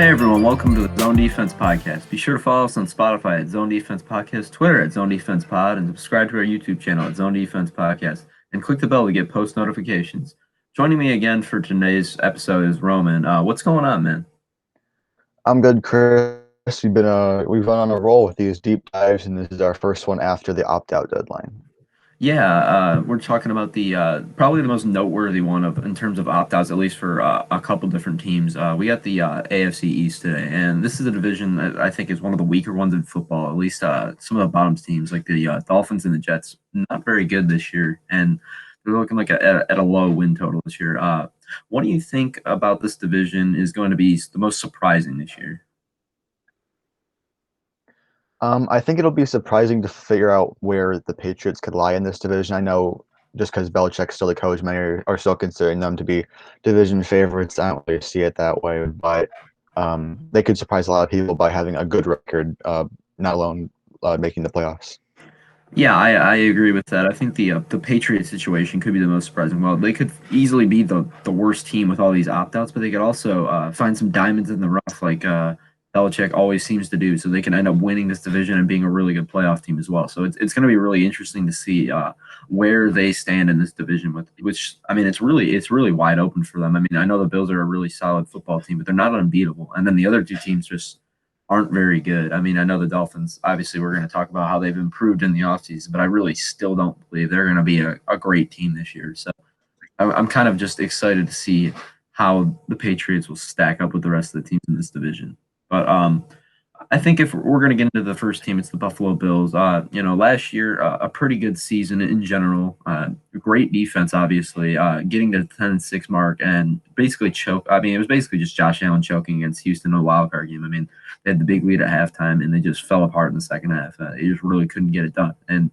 Hey everyone, welcome to the Zone Defense Podcast. Be sure to follow us on Spotify at Zone Defense Podcast, Twitter at Zone Defense Pod, and subscribe to our YouTube channel at Zone Defense Podcast, and click the bell to get post notifications. Joining me again for today's episode is Roman. What's going on, man? I'm good, Chris. We've been on a roll with these deep dives, and this is our first one after the opt-out deadline. Yeah, we're talking about the probably the most noteworthy one in terms of opt-outs, at least for a couple different teams. We got the AFC East today, and this is a division that I think is one of the weaker ones in football. At least some of the bottom teams, like the Dolphins and the Jets, not very good this year, and they're looking like at a low win total this year. What do you think about this division is going to be the most surprising this year? I think it'll be surprising to figure out where the Patriots could lie in this division. I know just because Belichick's still the coach, many are still considering them to be division favorites. I don't really see it that way, but they could surprise a lot of people by having a good record, not alone making the playoffs. Yeah, I agree with that. I think the Patriots situation could be the most surprising. Well, they could easily be the worst team with all these opt outs, but they could also find some diamonds in the rough, like Belichick always seems to do. So they can end up winning this division and being a really good playoff team as well. So it's going to be really interesting to see where they stand in this division. Which I mean, it's really wide open for them. I mean, I know the Bills are a really solid football team, but they're not unbeatable. And then the other two teams just aren't very good. I mean, I know the Dolphins, obviously, we're going to talk about how they've improved in the offseason, but I really still don't believe they're going to be a great team this year. So I'm kind of just excited to see how the Patriots will stack up with the rest of the teams in this division. But I think if we're going to get into the first team, it's the Buffalo Bills. Last year, a pretty good season in general. Great defense, obviously, getting to the 10-6 mark and basically choke. I mean, it was basically just Josh Allen choking against Houston in a wild card game. I mean, they had the big lead at halftime, and they just fell apart in the second half. They just really couldn't get it done. And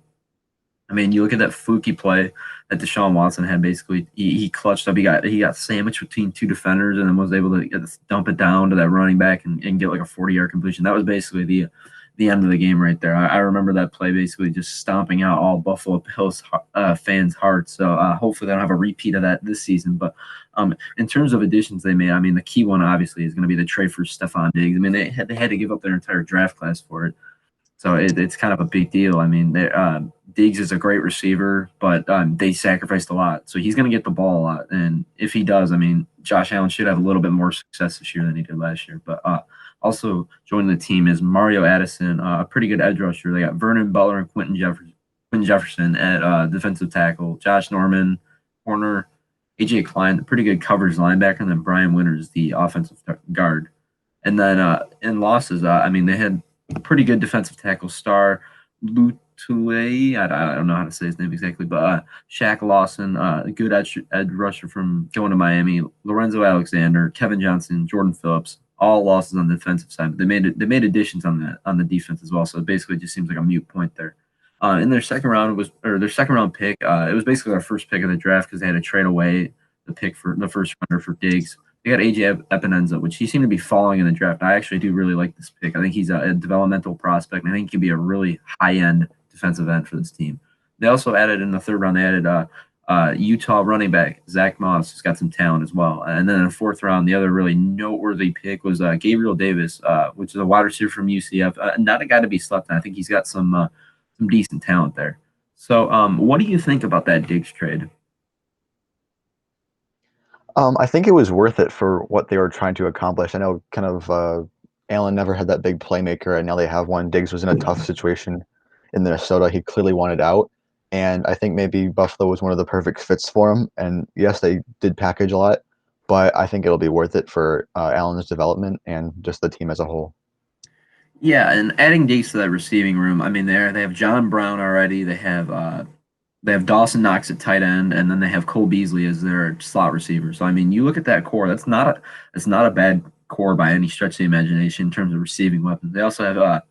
I mean, you look at that fluky play that Deshaun Watson had. Basically, he clutched up. He got sandwiched between two defenders, and then was able to dump it down to that running back and get like a 40-yard completion. That was basically the end of the game right there. I remember that play basically just stomping out all Buffalo Bills fans' hearts. So hopefully they don't have a repeat of that this season. But in terms of additions they made, I mean, the key one obviously is going to be the trade for Stephon Diggs. I mean, they had to give up their entire draft class for it. So it's kind of a big deal. I mean, Diggs is a great receiver, but they sacrificed a lot. So he's going to get the ball a lot. And if he does, I mean, Josh Allen should have a little bit more success this year than he did last year. But also joining the team is Mario Addison, a pretty good edge rusher. They got Vernon Butler and Quentin Jefferson at defensive tackle, Josh Norman, corner, A.J. Klein, pretty good coverage linebacker, and then Brian Winters, the offensive guard. And then in losses, I mean, they had pretty good defensive tackle star Lutule. I don't know how to say his name exactly, but Shaq Lawson, a good edge rusher from going to Miami. Lorenzo Alexander, Kevin Johnson, Jordan Phillips, all losses on the defensive side. But they made additions on the defense as well. So it basically just seems like a moot point there. In their second round pick. It was basically their first pick of the draft because they had to trade away the pick for the first rounder for Diggs. They got AJ Epinenza, which he seemed to be falling in the draft. I actually do really like this pick. I think he's a developmental prospect, and I think he can be a really high-end defensive end for this team. They also added in the third round, they added Utah running back Zach Moss, who's got some talent as well. And then in the fourth round, the other really noteworthy pick was Gabriel Davis, which is a wide receiver from UCF. Not a guy to be slept on. I think he's got some decent talent there. So what do you think about that Diggs trade? I think it was worth it for what they were trying to accomplish. I know kind of Allen never had that big playmaker, and now they have one. Diggs was in a tough situation in Minnesota. He clearly wanted out, and I think maybe Buffalo was one of the perfect fits for him. And yes, they did package a lot, but I think it'll be worth it for Allen's development and just the team as a whole. Yeah, and adding Diggs to that receiving room, I mean, they have John Brown already. They have Dawson Knox at tight end, and then they have Cole Beasley as their slot receiver. So I mean, you look at that core. That's not a bad core by any stretch of the imagination in terms of receiving weapons. They also have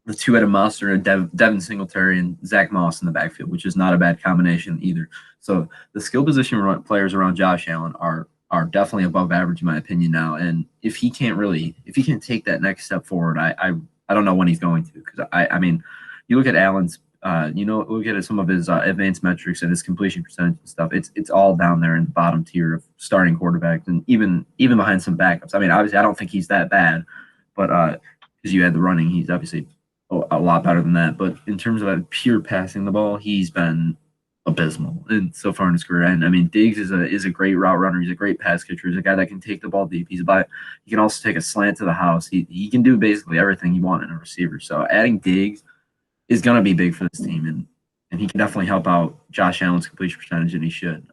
the two-headed monster, Devin Singletary and Zach Moss in the backfield, which is not a bad combination either. So the skill position players around Josh Allen are definitely above average in my opinion now. And if he can't take that next step forward, I don't know when he's going to, because I mean, you look at Allen's look at some of his advanced metrics and his completion percentage and stuff. It's all down there in the bottom tier of starting quarterbacks, and even behind some backups. I mean, obviously, I don't think he's that bad, but because you had the running, he's obviously a lot better than that. But in terms of pure passing the ball, he's been abysmal and so far in his career. And I mean, Diggs is a great route runner. He's a great pass catcher. He's a guy that can take the ball deep. He can also take a slant to the house. He can do basically everything you want in a receiver. So adding Diggs is going to be big for this team, and he can definitely help out Josh Allen's completion percentage, and he should.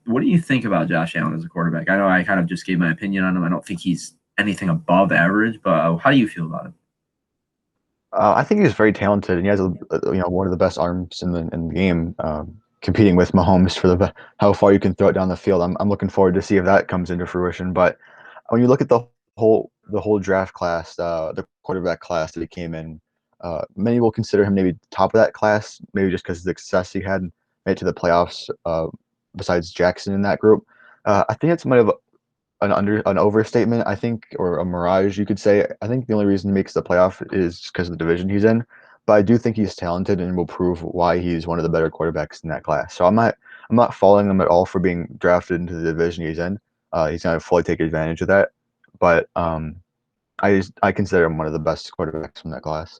What do you think about Josh Allen as a quarterback? I know I kind of just gave my opinion on him. I don't think he's anything above average, but how do you feel about him? I think he's very talented, and he has one of the best arms in the game, competing with Mahomes for how far you can throw it down the field. I'm looking forward to see if that comes into fruition. But when you look at the whole draft class, the quarterback class that he came in, many will consider him maybe top of that class, maybe just because of the success he had, made it to the playoffs. Besides Jackson in that group, I think it's somewhat of an overstatement, I think, or a mirage, you could say. I think the only reason he makes the playoff is because of the division he's in. But I do think he's talented and will prove why he's one of the better quarterbacks in that class. So I'm not faulting him at all for being drafted into the division he's in. He's going to fully take advantage of that. But I consider him one of the best quarterbacks from that class.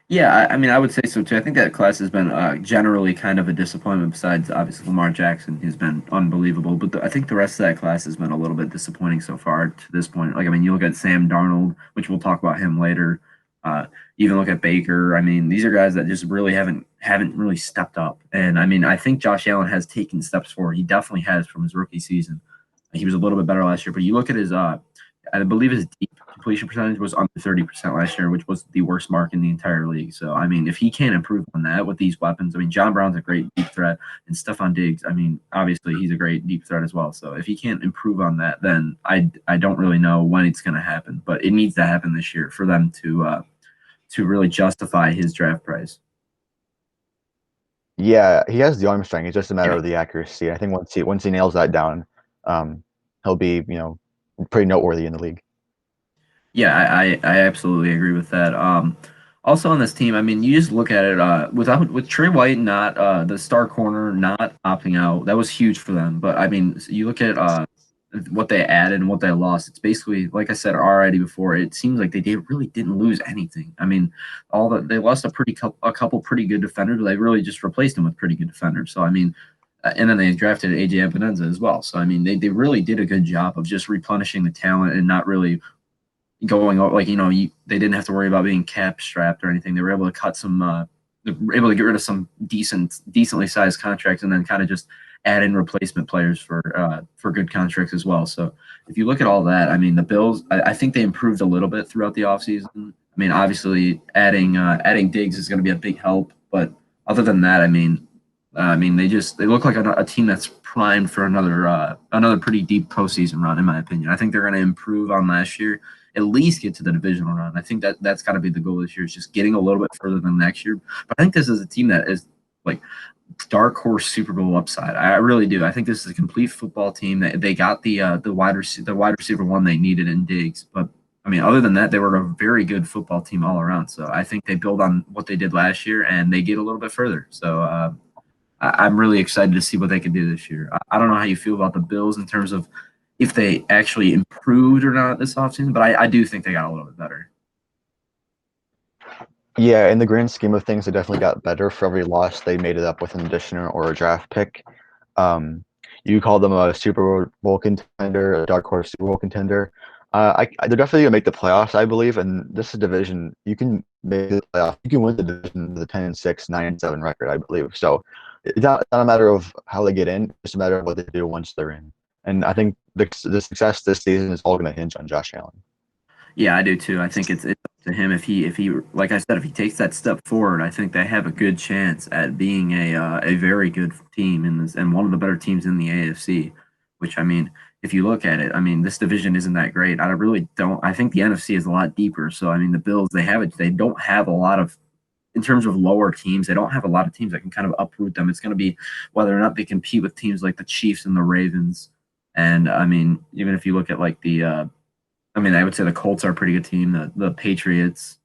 Yeah, I mean, I would say so too. I think that class has been generally kind of a disappointment. Besides, obviously, Lamar Jackson has been unbelievable, but I think the rest of that class has been a little bit disappointing so far to this point. Like, I mean, you look at Sam Darnold, which we'll talk about him later. Even look at Baker. I mean, these are guys that just really haven't really stepped up. And I mean, I think Josh Allen has taken steps forward. He definitely has from his rookie season. He was a little bit better last year, but you look at his I believe his deep completion percentage was under 30% last year, which was the worst mark in the entire league. So, I mean, if he can't improve on that with these weapons, I mean, John Brown's a great deep threat, and Stephon Diggs, I mean, obviously he's a great deep threat as well. So, if he can't improve on that, then I don't really know when it's going to happen, but it needs to happen this year for them to really justify his draft price. Yeah, he has the arm strength. It's just a matter Yeah. of the accuracy. I think once he nails that down, he'll be pretty noteworthy in the league. Yeah, I absolutely agree with that. Also on this team, I mean, you just look at it with Trey White not the star corner not opting out. That was huge for them. But I mean, you look at what they added and what they lost. It's basically like I said already before. It seems like they really didn't lose anything. I mean, they lost a couple pretty good defenders, but they really just replaced them with pretty good defenders. So I mean. And then they drafted AJ Epineza as well. So I mean, they really did a good job of just replenishing the talent and not really going like they didn't have to worry about being cap strapped or anything. They were able to cut some they were able to get rid of some decently sized contracts and then kind of just add in replacement players for good contracts as well. So if you look at all that, I mean the Bills, I think they improved a little bit throughout the offseason. I mean obviously adding Diggs is going to be a big help, but other than that, I mean they look like a team that's primed for another pretty deep postseason run in my opinion. I think they're going to improve on last year, at least get to the divisional round. I think that's got to be the goal this year, is just getting a little bit further than next year. But I think this is a team that is like dark horse Super Bowl upside. I really do. I think this is a complete football team. They got the wide receiver one they needed in Diggs, but I mean, other than that, they were a very good football team all around. So I think they build on what they did last year and they get a little bit further. So I'm really excited to see what they can do this year. I don't know how you feel about the Bills in terms of if they actually improved or not this offseason, but I do think they got a little bit better. Yeah, in the grand scheme of things, they definitely got better. For every loss, they made it up with an addition or a draft pick. You call them a Super Bowl contender, a dark horse Super Bowl contender. They're definitely gonna make the playoffs, I believe. And this is a division you can make the playoff. You can win the division with a 10-6, 9-7 record, I believe. So it's not a matter of how they get in; it's just a matter of what they do once they're in. And I think the success this season is all going to hinge on Josh Allen. Yeah, I do too. I think it's up to him if he like I said, if he takes that step forward, I think they have a good chance at being a very good team in this and one of the better teams in the AFC. Which I mean, if you look at it, I mean this division isn't that great. I really don't. I think the NFC is a lot deeper. So I mean the Bills they have it. They don't have a lot of in terms of lower teams. They don't have a lot of teams that can kind of uproot them. It's going to be whether or not they compete with teams like the Chiefs and the Ravens. And I mean, even if you look at like I mean, I would say the Colts are a pretty good team. The Patriots,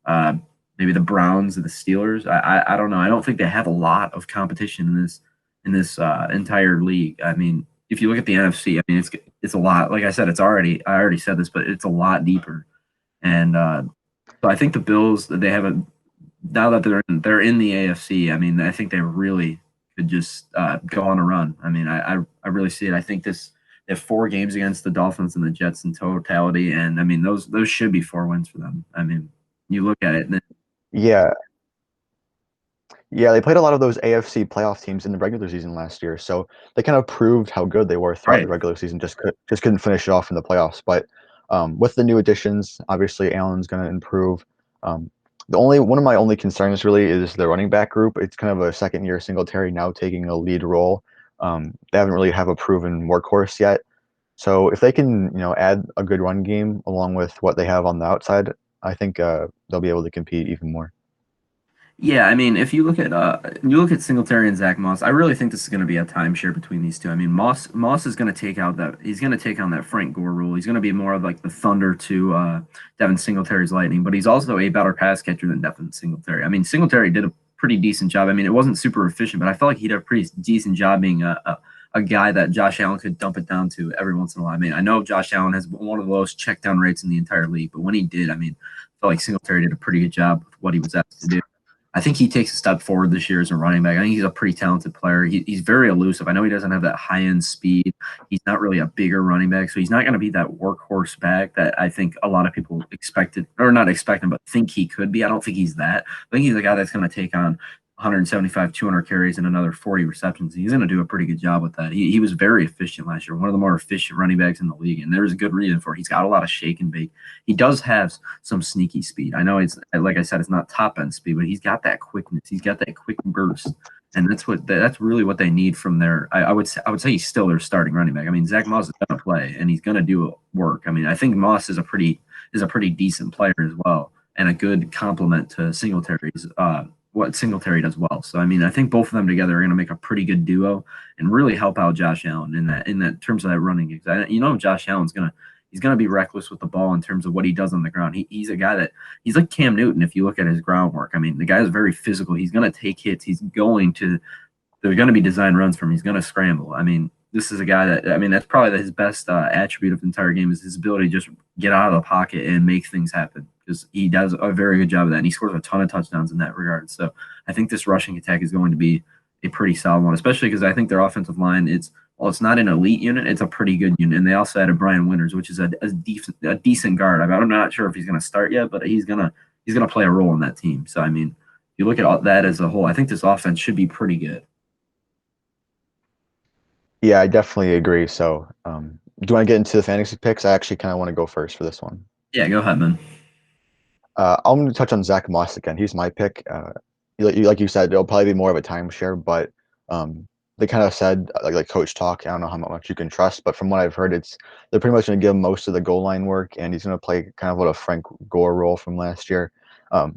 maybe the Browns or the Steelers. I don't know. I don't think they have a lot of competition in this entire league. I mean, if you look at the NFC, I mean it's a lot. Like I said, I already said this, but it's a lot deeper. And so I think the Bills they have a now that they're in the AFC. I mean, I think they really could just go on a run. I mean, I really see it. I think they have 4 games against the Dolphins and the Jets in totality, and I mean those should be 4 wins for them. I mean, you look at it, and Yeah, yeah, they played a lot of those AFC playoff teams in the regular season last year, so they kind of proved how good they were throughout the right. regular season. Just couldn't finish it off in the playoffs. But with the new additions, obviously Allen's going to improve. The only one of my only concerns really is the running back group. It's kind of a second year Singletary now taking a lead role. They haven't really have a proven workhorse yet. So if they can, add a good run game along with what they have on the outside, I think they'll be able to compete even more. Yeah, I mean, if you look at Singletary and Zach Moss, I really think this is going to be a timeshare between these two. I mean, Moss is going to take out that he's going to take on that Frank Gore rule. He's going to be more of like the thunder to Devin Singletary's lightning, but he's also a better pass catcher than Devin Singletary. I mean, Singletary did a pretty decent job. I mean, it wasn't super efficient, but I felt like he did a pretty decent job being a guy that Josh Allen could dump it down to every once in a while. I mean, I know Josh Allen has one of the lowest check down rates in the entire league, but when he did, I mean, I felt like Singletary did a pretty good job with what he was asked to do. I think he takes a step forward this year as a running back. I think he's a pretty talented player. He's very elusive. I know he doesn't have that high end speed. He's not really a bigger running back, so he's not going to be that workhorse back that I think a lot of people expected, or not expecting, but think he could be. I don't think he's that. I think he's a guy that's going to take on 175, 200 carries and another 40 receptions. He's going to do a pretty good job with that. He was very efficient last year, one of the more efficient running backs in the league, and there's a good reason for it. He's got a lot of shake and bake. He does have some sneaky speed. I know it's like I said, it's not top end speed, but he's got that quickness. He's got that quick burst, and that's really what they need from their. I would say he's still their starting running back. I mean, Zach Moss is going to play, and he's going to do work. I mean, I think Moss is a pretty decent player as well, and a good complement to Singletary's. What Singletary does well. So I mean, I think both of them together are going to make a pretty good duo and really help out Josh Allen in that terms of that running game. Josh Allen's he's gonna be reckless with the ball in terms of what he does on the ground. He's a guy that he's like Cam Newton if you look at his groundwork. I mean, the guy is very physical. He's gonna take hits. They're gonna be designed runs for him. He's gonna scramble. I mean, this is a guy that I mean that's probably his best attribute of the entire game is his ability to just get out of the pocket and make things happen because he does a very good job of that and he scores a ton of touchdowns in that regard. So I think this rushing attack is going to be a pretty solid one, especially because I think their offensive line it's not an elite unit, it's a pretty good unit, and they also added Brian Winters, which is a decent guard. I mean, I'm not sure if he's going to start yet, but he's gonna play a role in that team. So I mean, if you look at all that as a whole, I think this offense should be pretty good. Yeah, I definitely agree. So, do you want to get into the fantasy picks? I actually kind of want to go first for this one. Yeah, go ahead, man. I'm going to touch on Zach Moss again. He's my pick. Like you said, it'll probably be more of a timeshare, but they kind of said like coach talk. I don't know how much you can trust, but from what I've heard, they're pretty much going to give him most of the goal line work, and he's going to play kind of what a Frank Gore role from last year. The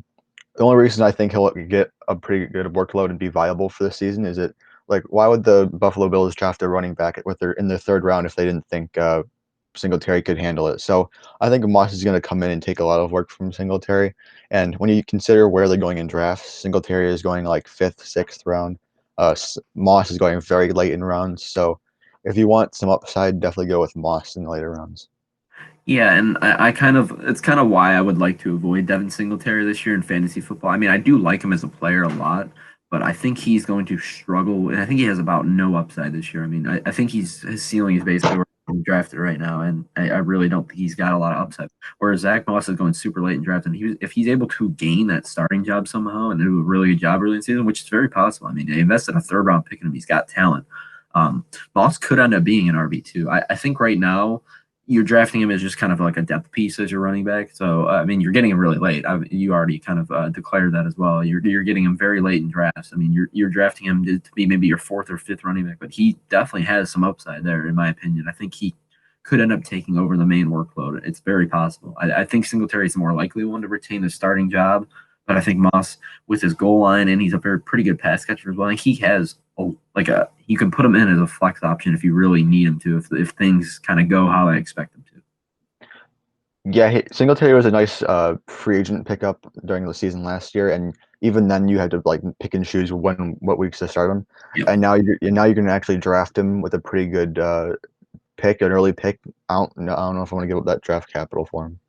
only reason I think he'll get a pretty good workload and be viable for the season is it like why would the Buffalo Bills draft a running back in their third round if they didn't think Singletary could handle it? So I think Moss is going to come in and take a lot of work from Singletary. And when you consider where they're going in drafts, Singletary is going like 5th, 6th round. Moss is going very late in rounds. So if you want some upside, definitely go with Moss in the later rounds. Yeah, and it's kind of why I would like to avoid Devin Singletary this year in fantasy football. I mean, I do like him as a player a lot, but I think he's going to struggle, and I think he has about no upside this year. I mean, I think his ceiling is basically where he's drafted right now, and I really don't think he's got a lot of upside. Whereas Zach Moss is going super late in draft, and if he's able to gain that starting job somehow and do a really good job early in the season, which is very possible. I mean, they invested a third round pick in him. He's got talent. Moss could end up being an RB2. I think right now you're drafting him as just kind of like a depth piece as your running back. So I mean, you're getting him really late. You already kind of declared that as well. You're getting him very late in drafts. I mean, you're drafting him to be maybe your 4th or 5th running back, but he definitely has some upside there, in my opinion. I think he could end up taking over the main workload. It's very possible. I think Singletary is the more likely one to retain the starting job, but I think Moss, with his goal line, and he's a pretty good pass catcher as well. I think he has you can put him in as a flex option if you really need him to, if things kind of go how I expect them to. Yeah, Singletary was a nice free agent pickup during the season last year, and even then you had to like pick and choose what weeks to start him. Yep. And now you're going to actually draft him with a pretty good pick, an early pick. I don't know if I want to give up that draft capital for him.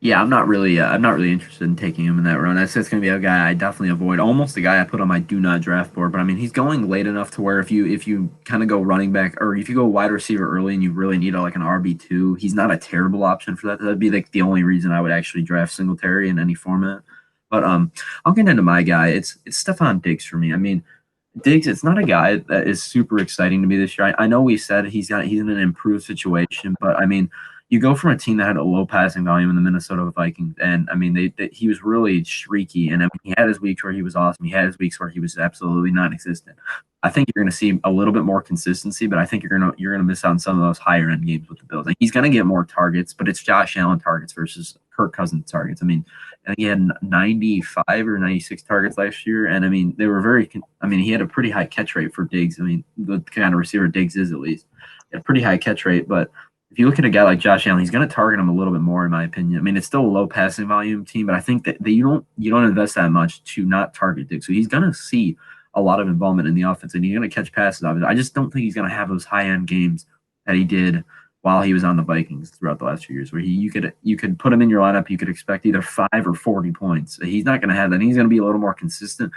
Yeah, I'm not really interested in taking him in that round. That's just going to be a guy I definitely avoid. Almost a guy I put on my do not draft board. But I mean, he's going late enough to where if you kind of go running back or if you go wide receiver early and you really need like an RB2, he's not a terrible option for that. That'd be like the only reason I would actually draft Singletary in any format. But I'll get into my guy. It's Stephon Diggs for me. I mean, Diggs, it's not a guy that is super exciting to me this year. I know we said he's in an improved situation, but I mean, you go from a team that had a low passing volume in the Minnesota Vikings, and I mean, he was really streaky, and I mean, he had his weeks where he was awesome. He had his weeks where he was absolutely non-existent. I think you're going to see a little bit more consistency, but I think you're gonna miss out on some of those higher end games with the Bills. And he's going to get more targets, but it's Josh Allen targets versus Kirk Cousins targets. I mean, and he had 95 or 96 targets last year, and I mean, they were very. I mean, he had a pretty high catch rate for Diggs. I mean, the kind of receiver Diggs is at least, he had a pretty high catch rate, but if you look at a guy like Josh Allen, he's going to target him a little bit more, in my opinion. I mean, it's still a low passing volume team, but I think that you don't invest that much to not target Diggs. So he's going to see a lot of involvement in the offense, and he's going to catch passes. I just don't think he's going to have those high end games that he did while he was on the Vikings throughout the last few years, where you could put him in your lineup, you could expect either 5 or 40 points. He's not going to have that. He's going to be a little more consistent.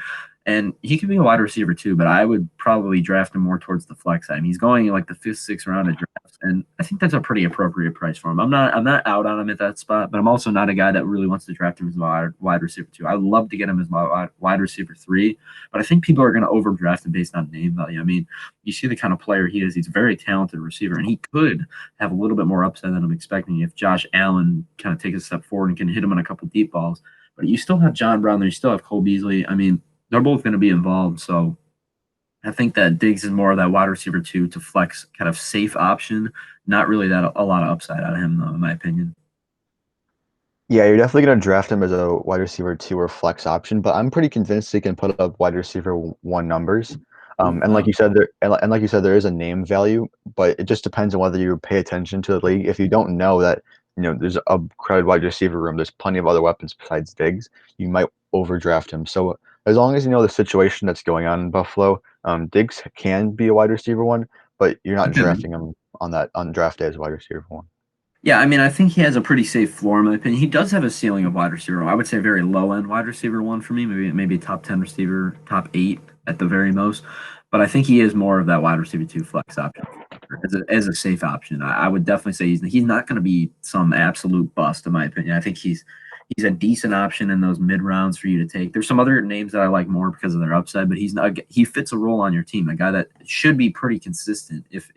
And he could be a wide receiver too, but I would probably draft him more towards the flex side. I mean, he's going in like the fifth, sixth round of drafts, and I think that's a pretty appropriate price for him. I'm not out on him at that spot, but I'm also not a guy that really wants to draft him as a wide receiver two. I'd love to get him as my wide receiver three, but I think people are going to overdraft him based on name value. I mean, you see the kind of player he is. He's a very talented receiver, and he could have a little bit more upside than I'm expecting if Josh Allen kind of takes a step forward and can hit him on a couple deep balls. But you still have John Brown there. You still have Cole Beasley. I mean, they're both going to be involved. So I think that Diggs is more of that wide receiver two to flex kind of safe option. Not really that a lot of upside out of him, though, in my opinion. Yeah, you're definitely going to draft him as a wide receiver two or flex option, but I'm pretty convinced he can put up wide receiver one numbers. Ooh, And like you said, like you said, there is a name value, but it just depends on whether you pay attention to the league. If you don't know that, there's a crowded wide receiver room, there's plenty of other weapons besides Diggs, you might overdraft him. So as long as you know the situation that's going on in Buffalo, Diggs can be a wide receiver one, but you're not drafting him on draft day as a wide receiver one. yeah, I mean, I think he has a pretty safe floor, in my opinion. He does have a ceiling of wide receiver. I would say very low end wide receiver one for me, maybe a top 10 receiver, top eight at the very most. But I think he is more of that wide receiver two flex option as a safe option. I would definitely say he's not going to be some absolute bust, in my opinion. I think he's a decent option in those mid rounds for you to take. There's some other names that I like more because of their upside, but he fits a role on your team, a guy that should be pretty consistent if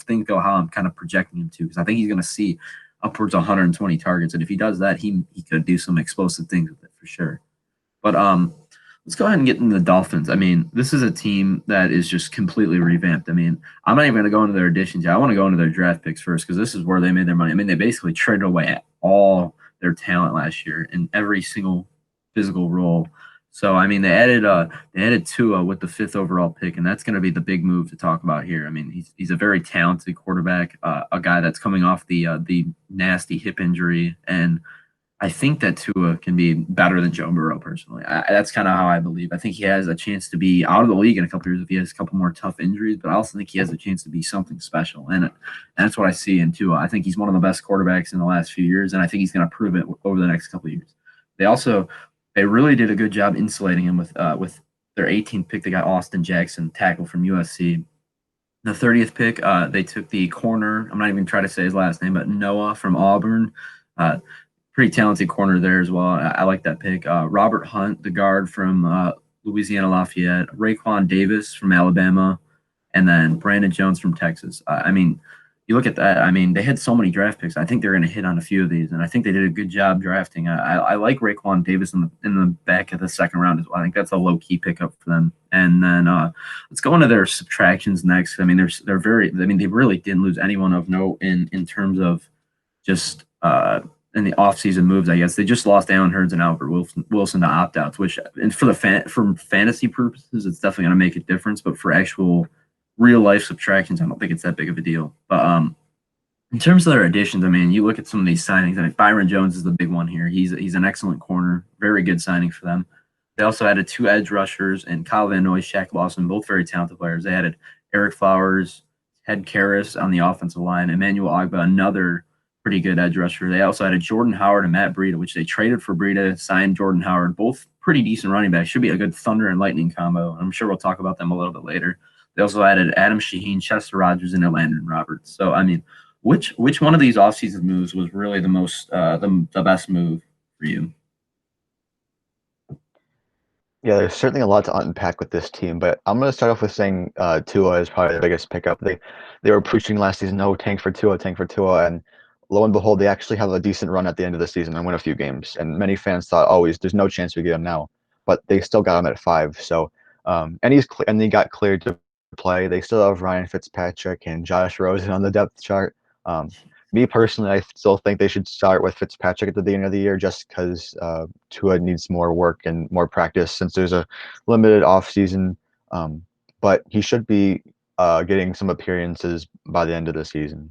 things go how I'm kind of projecting him to, because I think he's going to see upwards of 120 targets, and if he does that, he could do some explosive things with it for sure. But let's go ahead and get into the Dolphins. I mean, this is a team that is just completely revamped. I mean, I'm not even going to go into their additions yet. I want to go into their draft picks first because this is where they made their money. I mean, they basically traded away all their talent last year in every single physical role. So I mean, they added Tua with the fifth overall pick, and that's going to be the big move to talk about here. I mean, he's a very talented quarterback, a guy that's coming off the nasty hip injury, and I think that Tua can be better than Joe Burrow personally. That's kind of how I believe. I think he has a chance to be out of the league in a couple years if he has a couple more tough injuries, but I also think he has a chance to be something special. And that's what I see in Tua. I think he's one of the best quarterbacks in the last few years, and I think he's going to prove it over the next couple of years. They really did a good job insulating him with their 18th pick. They got Austin Jackson, tackle from USC. The 30th pick, they took the corner. I'm not even trying to say his last name, but Noah from Auburn. Pretty talented corner there as well. I like that pick. Robert Hunt, the guard from Louisiana Lafayette. Raekwon Davis from Alabama. And then Brandon Jones from Texas. I mean, you look at that. I mean, they had so many draft picks. I think they're going to hit on a few of these, and I think they did a good job drafting. I like Raekwon Davis in the back of the second round as well. I think that's a low key pickup for them. And then let's go into their subtractions next. I mean, they're very. I mean, they really didn't lose anyone of note in terms of just in the offseason moves. I guess they just lost Allen Hurns and Albert Wilson to opt outs, which and for for fantasy purposes, it's definitely going to make a difference. But for actual real life subtractions, I don't think it's that big of a deal. But In terms of their additions, I mean, you look at some of these signings. I mean, Byron Jones is the big one here. He's an excellent corner, very good signing for them. They also added two edge rushers and Kyle Van Noy, Shaq Lawson, both very talented players. They added Eric Flowers, Ted Karras on the offensive line, Emmanuel Agba, another pretty good edge rusher. They also added Jordan Howard and Matt Breida, which they traded for Breida, signed Jordan Howard, both pretty decent running backs. Should be a good thunder and lightning combo. I'm sure we'll talk about them a little bit later. They also added Adam Shaheen, Chester Rogers, and Landon Roberts. So, I mean, which one of these offseason moves was really the most the best move for you? Yeah, there's certainly a lot to unpack with this team, but I'm going to start off with saying Tua is probably the biggest pickup. They were preaching last season, no, tank for Tua, and lo and behold, they actually have a decent run at the end of the season and win a few games. And many fans thought, always, there's no chance we get him now, but they still got him at 5. So, and he got cleared to play. They still have Ryan Fitzpatrick and Josh Rosen on the depth chart. Me personally, I still think they should start with Fitzpatrick at the beginning of the year just because Tua needs more work and more practice since there's a limited off season. But he should be getting some appearances by the end of the season.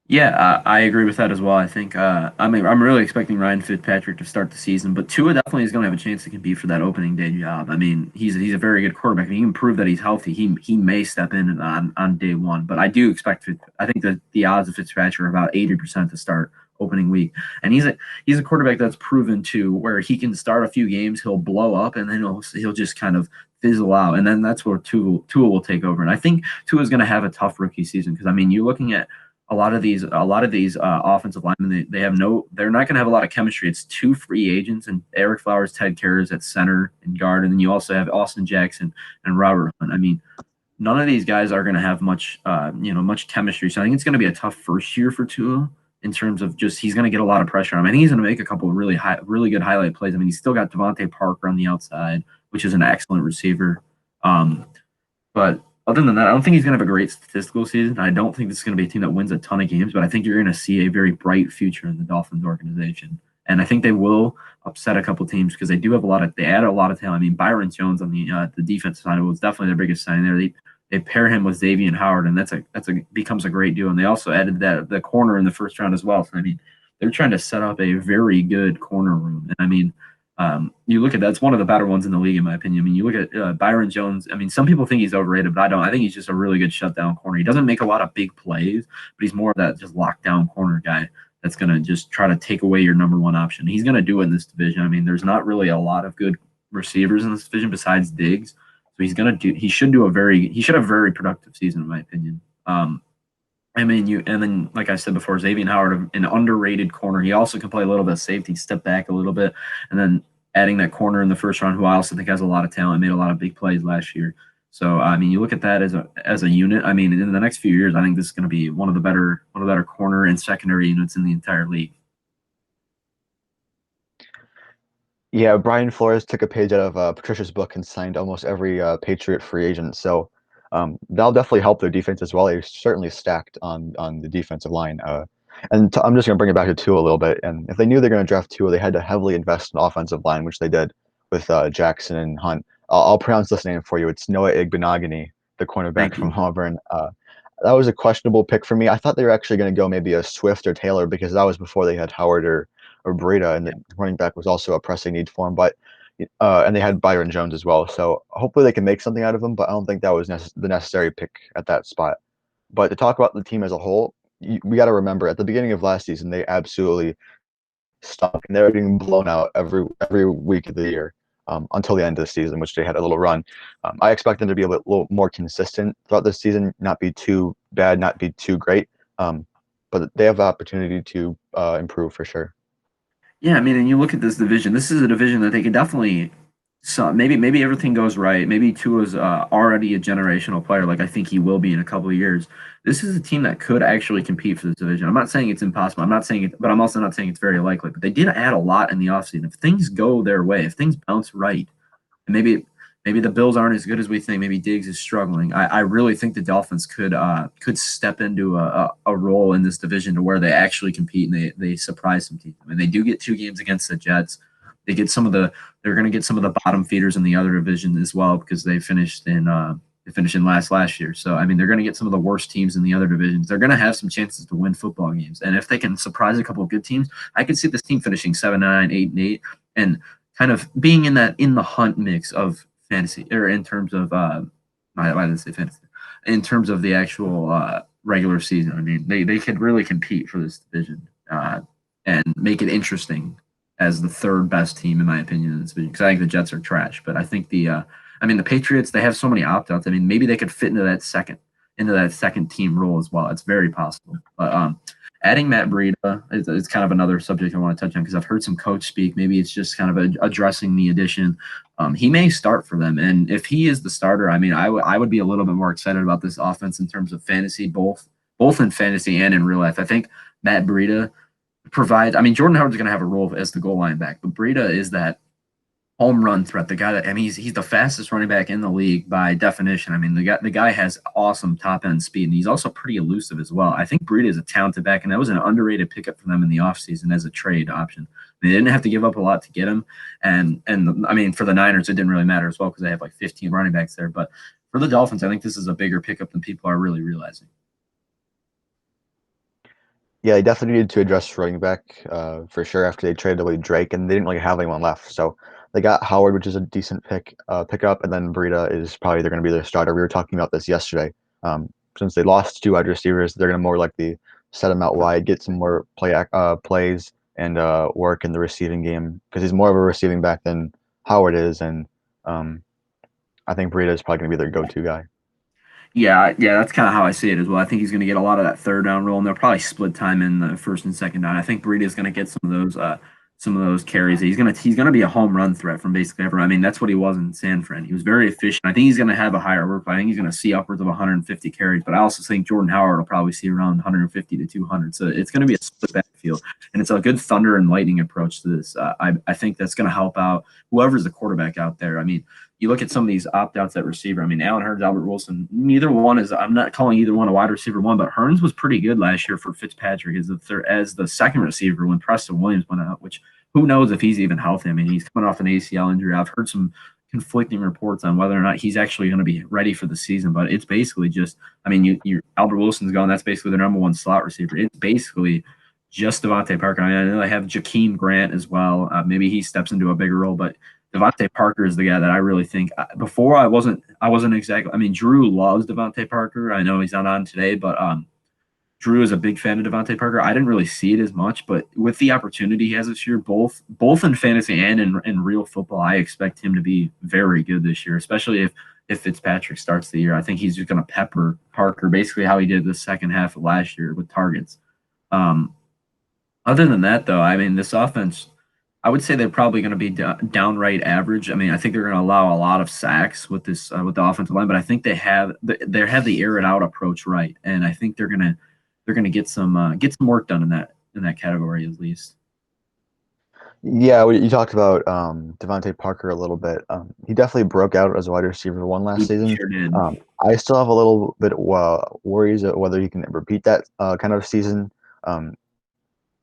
Yeah, I agree with that as well. I think I mean I'm really expecting Ryan Fitzpatrick to start the season, but Tua definitely is going to have a chance to compete for that opening day job. I mean, he's a very good quarterback. If he can prove that he's healthy, he may step in on day one. But I do expect I think that the odds of Fitzpatrick are about 80% to start opening week, and he's a quarterback that's proven to where he can start a few games, he'll blow up, and then he'll just kind of fizzle out, and then that's where Tua will take over. And I think Tua is going to have a tough rookie season because I mean you're looking at a lot of these offensive linemen, they're not going to have a lot of chemistry. It's two free agents and Eric Flowers, Ted Karras at center and guard, and then you also have Austin Jackson and Robert Hunt. I mean, none of these guys are going to have much chemistry. So I think it's going to be a tough first year for Tua in terms of just he's going to get a lot of pressure on him. I think he's going to make a couple of really good highlight plays. I mean, he's still got Devontae Parker on the outside, which is an excellent receiver. But other than that, I don't think he's going to have a great statistical season. I don't think this is going to be a team that wins a ton of games, but I think you're going to see a very bright future in the Dolphins organization. And I think they will upset a couple teams because they do have they add a lot of talent. I mean, Byron Jones on the defensive side was definitely their biggest signing there. They pair him with Xavier Howard, and becomes a great duo. And they also added the corner in the first round as well. So I mean, they're trying to set up a very good corner room. And I mean, you look at that's one of the better ones in the league, in my opinion. I mean, you look at Byron Jones. I mean, some people think he's overrated, but I don't. I think he's just a really good shutdown corner. He doesn't make a lot of big plays, but he's more of that just lockdown corner guy that's going to just try to take away your number one option. He's going to do it in this division. I mean, there's not really a lot of good receivers in this division besides Diggs, so he should have a very productive season, in my opinion. I mean, and then like I said before, Xavier Howard, an underrated corner. He also can play a little bit of safety, step back a little bit, and then adding that corner in the first round, who I also think has a lot of talent, made a lot of big plays last year. So I mean, you look at that as a unit. I mean, in the next few years, I think this is going to be one of the better corner and secondary units in the entire league. Yeah, Brian Flores took a page out of Patricia's book and signed almost every Patriot free agent. So that'll definitely help their defense as well. They're certainly stacked on the defensive line. I'm just going to bring it back to Tua a little bit. And if they knew they're going to draft Tua, they had to heavily invest in offensive line, which they did with Jackson and Hunt. I'll pronounce this name for you. It's Noah Igbenogany, the cornerback from Auburn. That was a questionable pick for me. I thought they were actually going to go maybe a Swift or Taylor because that was before they had Howard or Breida, and the running back was also a pressing need for him. But and they had Byron Jones as well. So hopefully they can make something out of him. But I don't think that was the necessary pick at that spot. But to talk about the team as a whole, we got to remember at the beginning of last season they absolutely stunk, and they were getting blown out every week of the year until the end of the season, which they had a little run. I expect them to be a little more consistent throughout the season, not be too bad, not be too great. But they have the opportunity to improve for sure. Yeah, I mean, and you look at this division. This is a division that they could definitely. So maybe everything goes right. Maybe Tua's already a generational player, like I think he will be in a couple of years. This is a team that could actually compete for this division. I'm not saying it's impossible. I'm not saying it, but I'm also not saying it's very likely. But they did add a lot in the offseason. If things go their way, if things bounce right, and maybe the Bills aren't as good as we think. Maybe Diggs is struggling. I really think the Dolphins could step into a role in this division to where they actually compete and they surprise some teams. I mean, they do get 2 games against the Jets. They're going to get some of the bottom feeders in the other division as well because they finished in finishing last year. So I mean, they're going to get some of the worst teams in the other divisions. They're going to have some chances to win football games, and if they can surprise a couple of good teams, I could see this team finishing 7-9, 8-8, and kind of being in the hunt mix of fantasy, or in terms of why did I say fantasy? In terms of the actual regular season. I mean, they could really compete for this division and make it interesting as the third best team, in my opinion, in this division. Because I think the Jets are trash, but I think the Patriots, they have so many opt outs. I mean, maybe they could fit into that second team role as well. It's very possible. But adding Matt Breida is kind of another subject I want to touch on because I've heard some coach speak. Maybe it's just kind of addressing the addition. He may start for them, and if he is the starter, I mean, I would be a little bit more excited about this offense in terms of fantasy, both in fantasy and in real life. I think Matt Breida provides. I mean, Jordan Howard's going to have a role as the goal line back, but Breida is that home run threat. The guy that, I mean, he's the fastest running back in the league by definition. I mean, the guy has awesome top end speed, and he's also pretty elusive as well. I think Breida is a talented back, and that was an underrated pickup for them in the offseason as a trade option. They didn't have to give up a lot to get him, and I mean, for the Niners, it didn't really matter as well because they have like 15 running backs there. But for the Dolphins, I think this is a bigger pickup than people are really realizing. Yeah, they definitely needed to address running back for sure after they traded away Drake, and they didn't really have anyone left. So they got Howard, which is a decent pickup, and then Breida is probably they're going to be their starter. We were talking about this yesterday. Since they lost two wide receivers, they're going to more likely set him out wide, get some more plays, and work in the receiving game because he's more of a receiving back than Howard is, and I think Breida is probably going to be their go-to guy. Yeah, that's kind of how I see it as well. I think he's going to get a lot of that third down role, and they'll probably split time in the first and second down. I think Breida is going to get some of those carries. He's gonna be a home run threat from basically everyone. I mean, that's what he was in San Fran. He was very efficient. I think he's going to have a higher work. I think he's going to see upwards of 150 carries, but I also think Jordan Howard will probably see around 150 to 200. So it's going to be a split backfield, and it's a good thunder and lightning approach to this. I think that's going to help out whoever's the quarterback out there. I mean, you look at some of these opt-outs at receiver. I mean, Allen Hurns, Albert Wilson, neither one is – I'm not calling either one a wide receiver one, but Hurns was pretty good last year for Fitzpatrick as the second receiver when Preston Williams went out, which who knows if he's even healthy. I mean, he's coming off an ACL injury. I've heard some conflicting reports on whether or not he's actually going to be ready for the season, but it's basically just – I mean, Albert Wilson's gone. That's basically their number one slot receiver. It's basically just Devontae Parker. I know they have Jakeem Grant as well. Maybe he steps into a bigger role, but – Devontae Parker is the guy that I really think. Before I wasn't exactly. I mean, Drew loves Devontae Parker. I know he's not on today, but Drew is a big fan of Devontae Parker. I didn't really see it as much, but with the opportunity he has this year, both in fantasy and in real football, I expect him to be very good this year, especially if Fitzpatrick starts the year. I think he's just going to pepper Parker basically how he did the second half of last year with targets. Other than that, though, I mean, this offense. I would say they're probably going to be downright average. I mean, I think they're going to allow a lot of sacks with this with the offensive line, but I think they have the air it out approach right, and I think they're going to get some work done in that category at least. Yeah, you talked about Devontae Parker a little bit. He definitely broke out as a wide receiver one last season. Sure did. I still have a little bit worries of whether he can repeat that kind of season.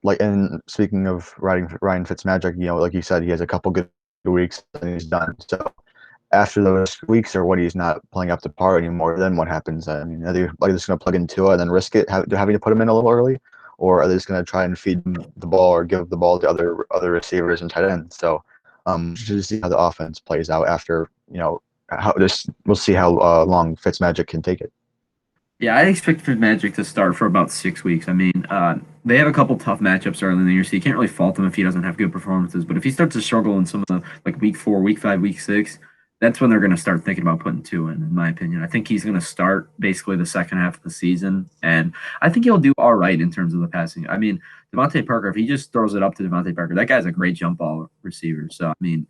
And speaking of Ryan Fitzmagic, like you said, he has a couple good weeks and he's done. So after those weeks or when he's not playing up to par anymore, then what happens? I mean, are they just going to plug in Tua and then risk it, having to put him in a little early, or are they just going to try and feed him the ball or give the ball to other receivers and tight ends? So to see how the offense plays out after we'll see how long Fitzmagic can take it. Yeah, I expect Magic to start for about 6 weeks. I mean, they have a couple tough matchups early in the year, so you can't really fault him if he doesn't have good performances. But if he starts to struggle in some of the like week 4, week 5, week 6, that's when they're going to start thinking about putting Tua in my opinion. I think he's going to start basically the second half of the season, and I think he'll do all right in terms of the passing. I mean, Devontae Parker, if he just throws it up to Devontae Parker, that guy's a great jump ball receiver. So, I mean,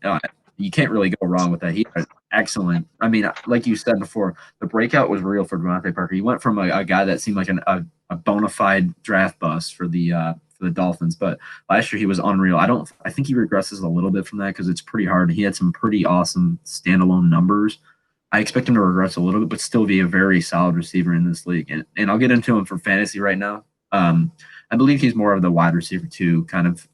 you can't really go wrong with that. He had excellent. I mean, like you said before, the breakout was real for Devontae Parker. He went from a guy that seemed like a bona fide draft bust for the Dolphins, but last year he was unreal. I think he regresses a little bit from that because it's pretty hard. He had some pretty awesome standalone numbers. I expect him to regress a little bit, but still be a very solid receiver in this league. And I'll get into him for fantasy right now. I believe he's more of the wide receiver 2 kind of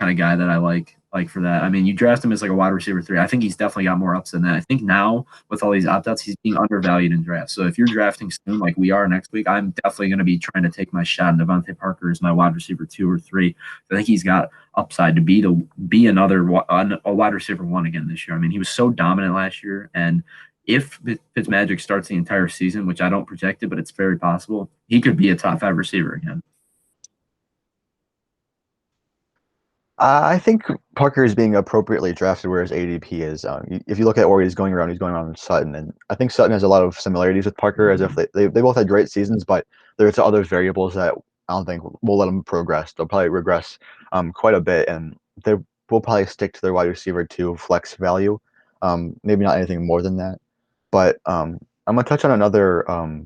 kind of guy that I like for that. I mean, you draft him as like a wide receiver 3. I think he's definitely got more ups than that. I think now with all these opt-outs, he's being undervalued in drafts. So if you're drafting soon, like we are next week, I'm definitely going to be trying to take my shot. Devontae Parker is my wide receiver 2 or 3. I think he's got upside to be another a wide receiver 1 again this year. I mean, he was so dominant last year, and if Fitzmagic starts the entire season, which I don't project it, but it's very possible, he could be a top 5 receiver again. I think Parker is being appropriately drafted where his ADP is. If you look at where he's going around Sutton, and I think Sutton has a lot of similarities with Parker, as if they both had great seasons, but there's other variables that I don't think will let them progress. They'll probably regress quite a bit, and they will probably stick to their wide receiver 2 flex value. Maybe not anything more than that. But I'm gonna touch on another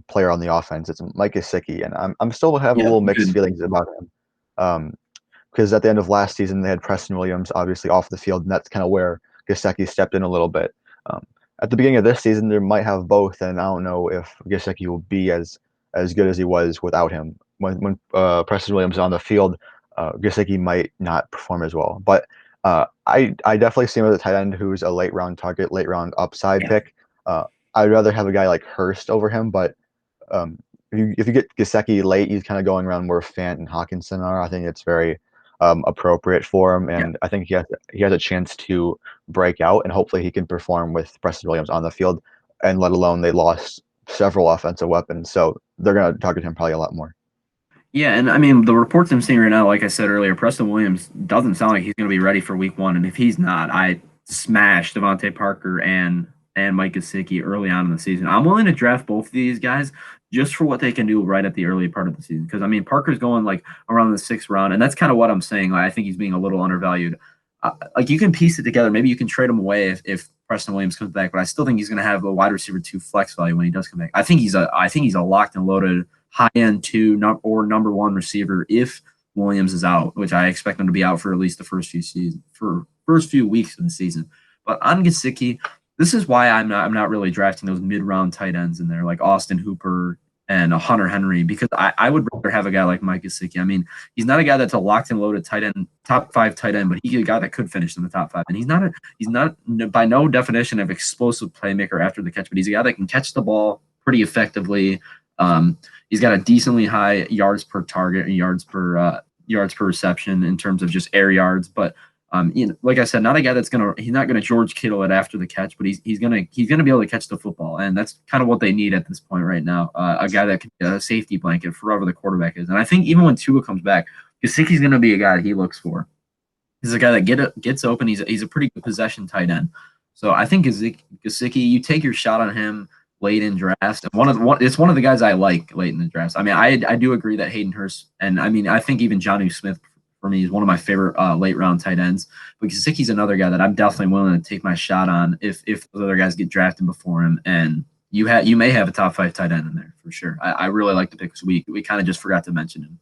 player on the offense. It's Mike Gesicki, and I'm still have a little mixed feelings about him. Because at the end of last season they had Preston Williams obviously off the field, and that's kind of where Gesicki stepped in a little bit. At the beginning of this season, they might have both, and I don't know if Gesicki will be as good as he was without him. When Preston Williams is on the field, Gesicki might not perform as well. But I definitely see him as a tight end who's a late round target, late round upside pick. I'd rather have a guy like Hurst over him, but if you get Gesicki late, he's kind of going around where Fant and Hawkinson are. I think it's very appropriate for him, and I think he has a chance to break out, and hopefully he can perform with Preston Williams on the field. And let alone they lost several offensive weapons, so they're going to target him probably a lot more. Yeah, and I mean the reports I'm seeing right now, like I said earlier, Preston Williams doesn't sound like he's going to be ready for Week 1, and if he's not, I smash Devontae Parker and Mike Gesicki early on in the season. I'm willing to draft both of these guys just for what they can do right at the early part of the season. Because I mean, Parker's going like around the 6th round, and that's kind of what I'm saying. Like, I think he's being a little undervalued. Like you can piece it together. Maybe you can trade him away if Preston Williams comes back, but I still think he's going to have a wide receiver 2 flex value when he does come back. I think he's a locked and loaded high end 2 or number 1 receiver if Williams is out, which I expect him to be out for at least the first few weeks of the season. But on Gesicki, this is why I'm not really drafting those mid-round tight ends in there like Austin Hooper and Hunter Henry, because I would rather have a guy like Mike Gesicki. I mean, he's not a guy that's a locked and loaded tight end, top 5 tight end, but he's a guy that could finish in the top 5. And he's not by no definition of explosive playmaker after the catch, but he's a guy that can catch the ball pretty effectively. He's got a decently high yards per target and yards per reception in terms of just air yards, but like I said, not a guy he's not gonna George Kittle it after the catch, but he's gonna be able to catch the football, and that's kind of what they need at this point right now. A guy that can be a safety blanket for whoever the quarterback is, and I think even when Tua comes back, Gesicki's gonna be a guy he looks for. He's a guy that gets open. He's a pretty good possession tight end. So I think Gesicki, you take your shot on him late in drafts. And it's one of the guys I like late in the drafts. I mean, I do agree that Hayden Hurst, and I mean, I think even Jonnu Smith for me is one of my favorite late round tight ends. But Gesicki's another guy that I'm definitely willing to take my shot on if those other guys get drafted before him. And you may have a top 5 tight end in there for sure. I really like the pick this week. We kind of just forgot to mention him.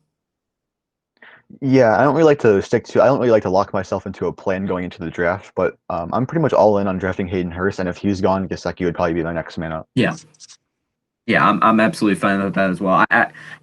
Yeah, I don't really like to lock myself into a plan going into the draft, but I'm pretty much all in on drafting Hayden Hurst, and if he's gone, Gesicki would probably be my next man up. Yeah, I'm absolutely fine with that as well.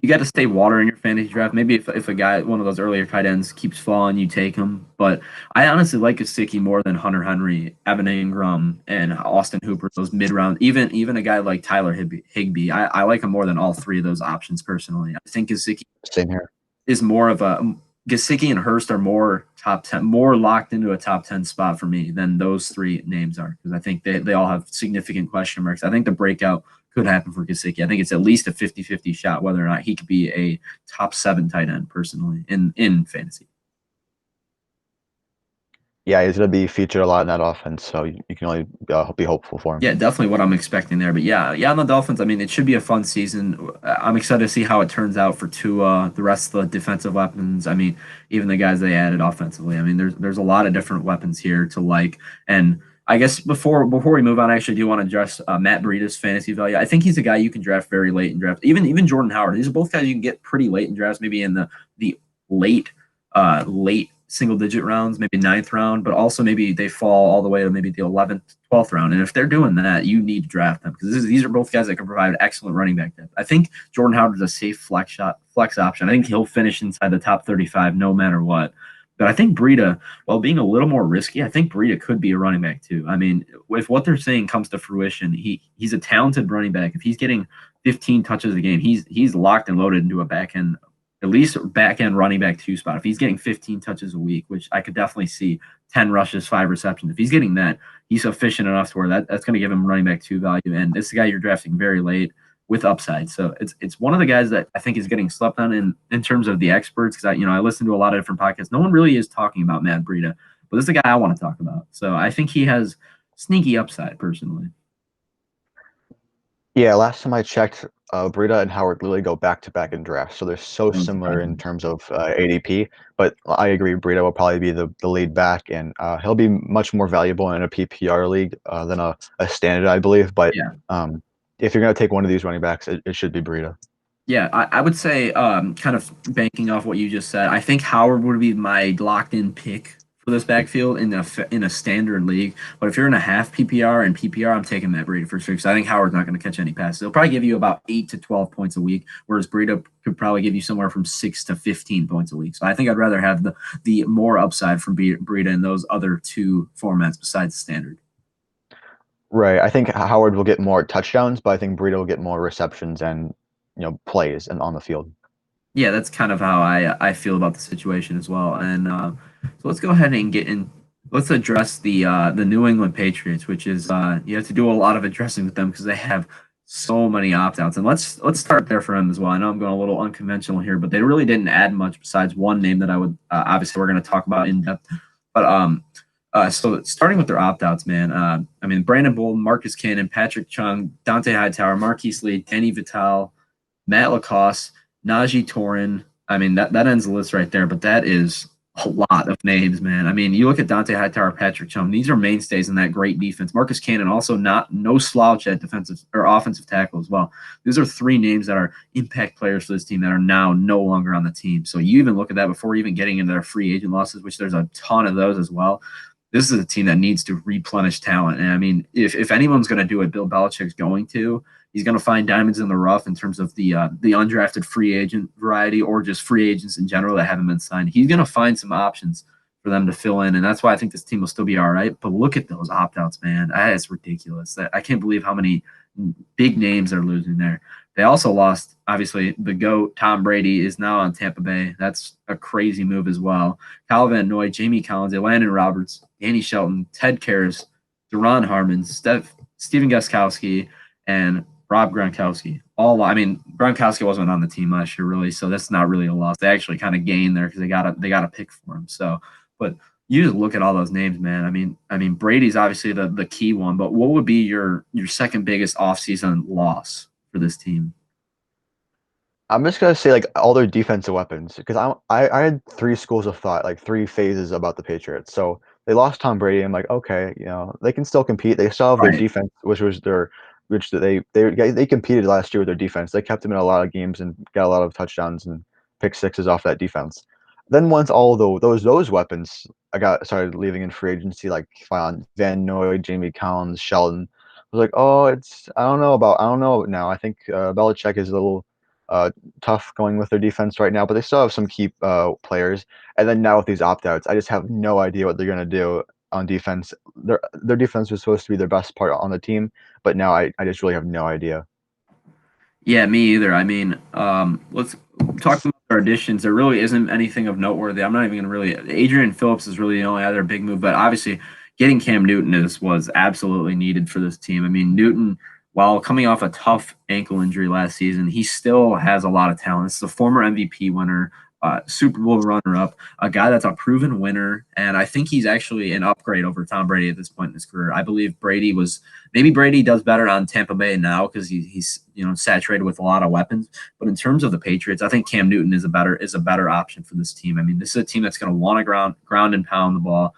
You got to stay water in your fantasy draft. Maybe if a guy, one of those earlier tight ends, keeps falling, you take him. But I honestly like Gesicki more than Hunter Henry, Evan Ingram, and Austin Hooper. Those mid round, even a guy like Tyler Higbee. I like him more than all 3 of those options personally. I think Gesicki Same here. is more of a Gesicki and Hurst are more top 10, more locked into a top 10 spot for me than those 3 names are, because I think they all have significant question marks. I think the breakout could happen for Gesicki. I think it's at least a 50-50 shot whether or not he could be a top 7 tight end personally in fantasy. Yeah, he's going to be featured a lot in that offense, so you can only be hopeful for him. Yeah, definitely what I'm expecting there. But yeah, on the Dolphins, I mean, it should be a fun season. I'm excited to see how it turns out for Tua, the rest of the defensive weapons. I mean, even the guys they added offensively. I mean, there's a lot of different weapons here to like. And I guess before we move on, I actually do want to address Matt Breida's fantasy value. I think he's a guy you can draft very late in draft. Even Jordan Howard. These are both guys you can get pretty late in drafts, maybe in the late single-digit rounds, maybe 9th round, but also maybe they fall all the way to maybe the 11th, 12th round. And if they're doing that, you need to draft them because these are both guys that can provide excellent running back depth. I think Jordan Howard is a safe flex option. I think he'll finish inside the top 35 no matter what. But I think Breida, while being a little more risky, I think Breida could be a running back too. I mean, if what they're saying comes to fruition, he's a talented running back. If he's getting 15 touches a game, he's locked and loaded into a back end, at least back end running back 2 spot. If he's getting 15 touches a week, which I could definitely see, 10 rushes, 5 receptions. If he's getting that, he's efficient enough to where that's going to give him running back 2 value. And this is a guy you're drafting very late with upside. So it's one of the guys that I think is getting slept on in terms of the experts, because I listen to a lot of different podcasts. No one really is talking about Matt Breida, but this is a guy I want to talk about. So I think he has sneaky upside personally. Yeah, last time I checked, Breida and Howard literally go back to back in drafts, so they're so similar in terms of ADP. But I agree, Breida will probably be the lead back, and he'll be much more valuable in a PPR league than a standard, I believe. But Yeah. If you're going to take one of these running backs, it should be Breida. Yeah, I would say, kind of banking off what you just said, I think Howard would be my locked-in pick for this backfield in a standard league. But if you're in a half PPR and PPR, I'm taking Matt Breida for sure, because I think Howard's not going to catch any passes. He'll probably give you about 8 to 12 points a week, whereas Breida could probably give you somewhere from 6 to 15 points a week. So I think I'd rather have the more upside from Breida in those other 2 formats besides standard. Right. I think Howard will get more touchdowns, but I think Breida will get more receptions and plays and on the field. Yeah, that's kind of how I feel about the situation as well. And so let's go ahead and get in. Let's address the New England Patriots, which is you have to do a lot of addressing with them because they have so many opt outs. And let's start there for them as well. I know I'm going a little unconventional here, but they really didn't add much besides one name that I would obviously we're going to talk about in depth. But so starting with their opt outs, man. I mean, Brandon Bolden, Marcus Cannon, Patrick Chung, Dante Hightower, Marquise Lee, Danny Vital, Matt Lacoste, Najee Torin. I mean, that ends the list right there, but that is a lot of names, man. I mean, you look at Dante Hightower, Patrick Chung, these are mainstays in that great defense. Marcus Cannon, also no slouch at defensive or offensive tackle as well. These are 3 names that are impact players for this team that are now no longer on the team. So you even look at that before even getting into their free agent losses, which there's a ton of those as well. This is a team that needs to replenish talent. And I mean, if anyone's going to do it, Bill Belichick's going to. He's going to find diamonds in the rough in terms of the undrafted free agent variety or just free agents in general that haven't been signed. He's going to find some options for them to fill in, and that's why I think this team will still be all right. But look at those opt-outs, man. That's ridiculous. I can't believe how many big names they're losing there. They also lost, obviously, the GOAT, Tom Brady, is now on Tampa Bay. That's a crazy move as well. Kyle Van Noy, Jamie Collins, Landon Roberts, Danny Shelton, Ted Karras, Duron Harmon, Stephen Gostkowski, and Rob Gronkowski. Gronkowski wasn't on the team last year, really, so that's not really a loss. They actually kind of gained there because they got a pick for him. So, but you just look at all those names, man. I mean, Brady's obviously the key one, but what would be your second biggest offseason loss for this team? I'm just gonna say like all their defensive weapons because I had 3 schools of thought, like 3 phases about the Patriots. So they lost Tom Brady. I'm like, okay, they can still compete. They still have their defense, which they competed last year with their defense. They kept them in a lot of games and got a lot of touchdowns and pick sixes off that defense. Then once all those weapons started leaving in free agency, like Van Noy, Jamie Collins, Sheldon, I was like, oh, I don't know now. I think Belichick is a little tough going with their defense right now, but they still have some key players. And then now with these opt-outs, I just have no idea what they're going to do on defense. Their defense was supposed to be their best part on the team, but now I just really have no idea. Yeah, me either. I mean, let's talk about our additions. There really isn't anything of noteworthy. I'm not even going to really. Adrian Phillips is really the only other big move, but obviously getting Cam Newton was absolutely needed for this team. I mean, Newton, while coming off a tough ankle injury last season, he still has a lot of talent. This is a former MVP winner, Super Bowl runner-up, a guy that's a proven winner, and I think he's actually an upgrade over Tom Brady at this point in his career. I believe maybe Brady does better on Tampa Bay now because he's saturated with a lot of weapons. But in terms of the Patriots, I think Cam Newton is a better option for this team. I mean, this is a team that's going to want to ground and pound the ball.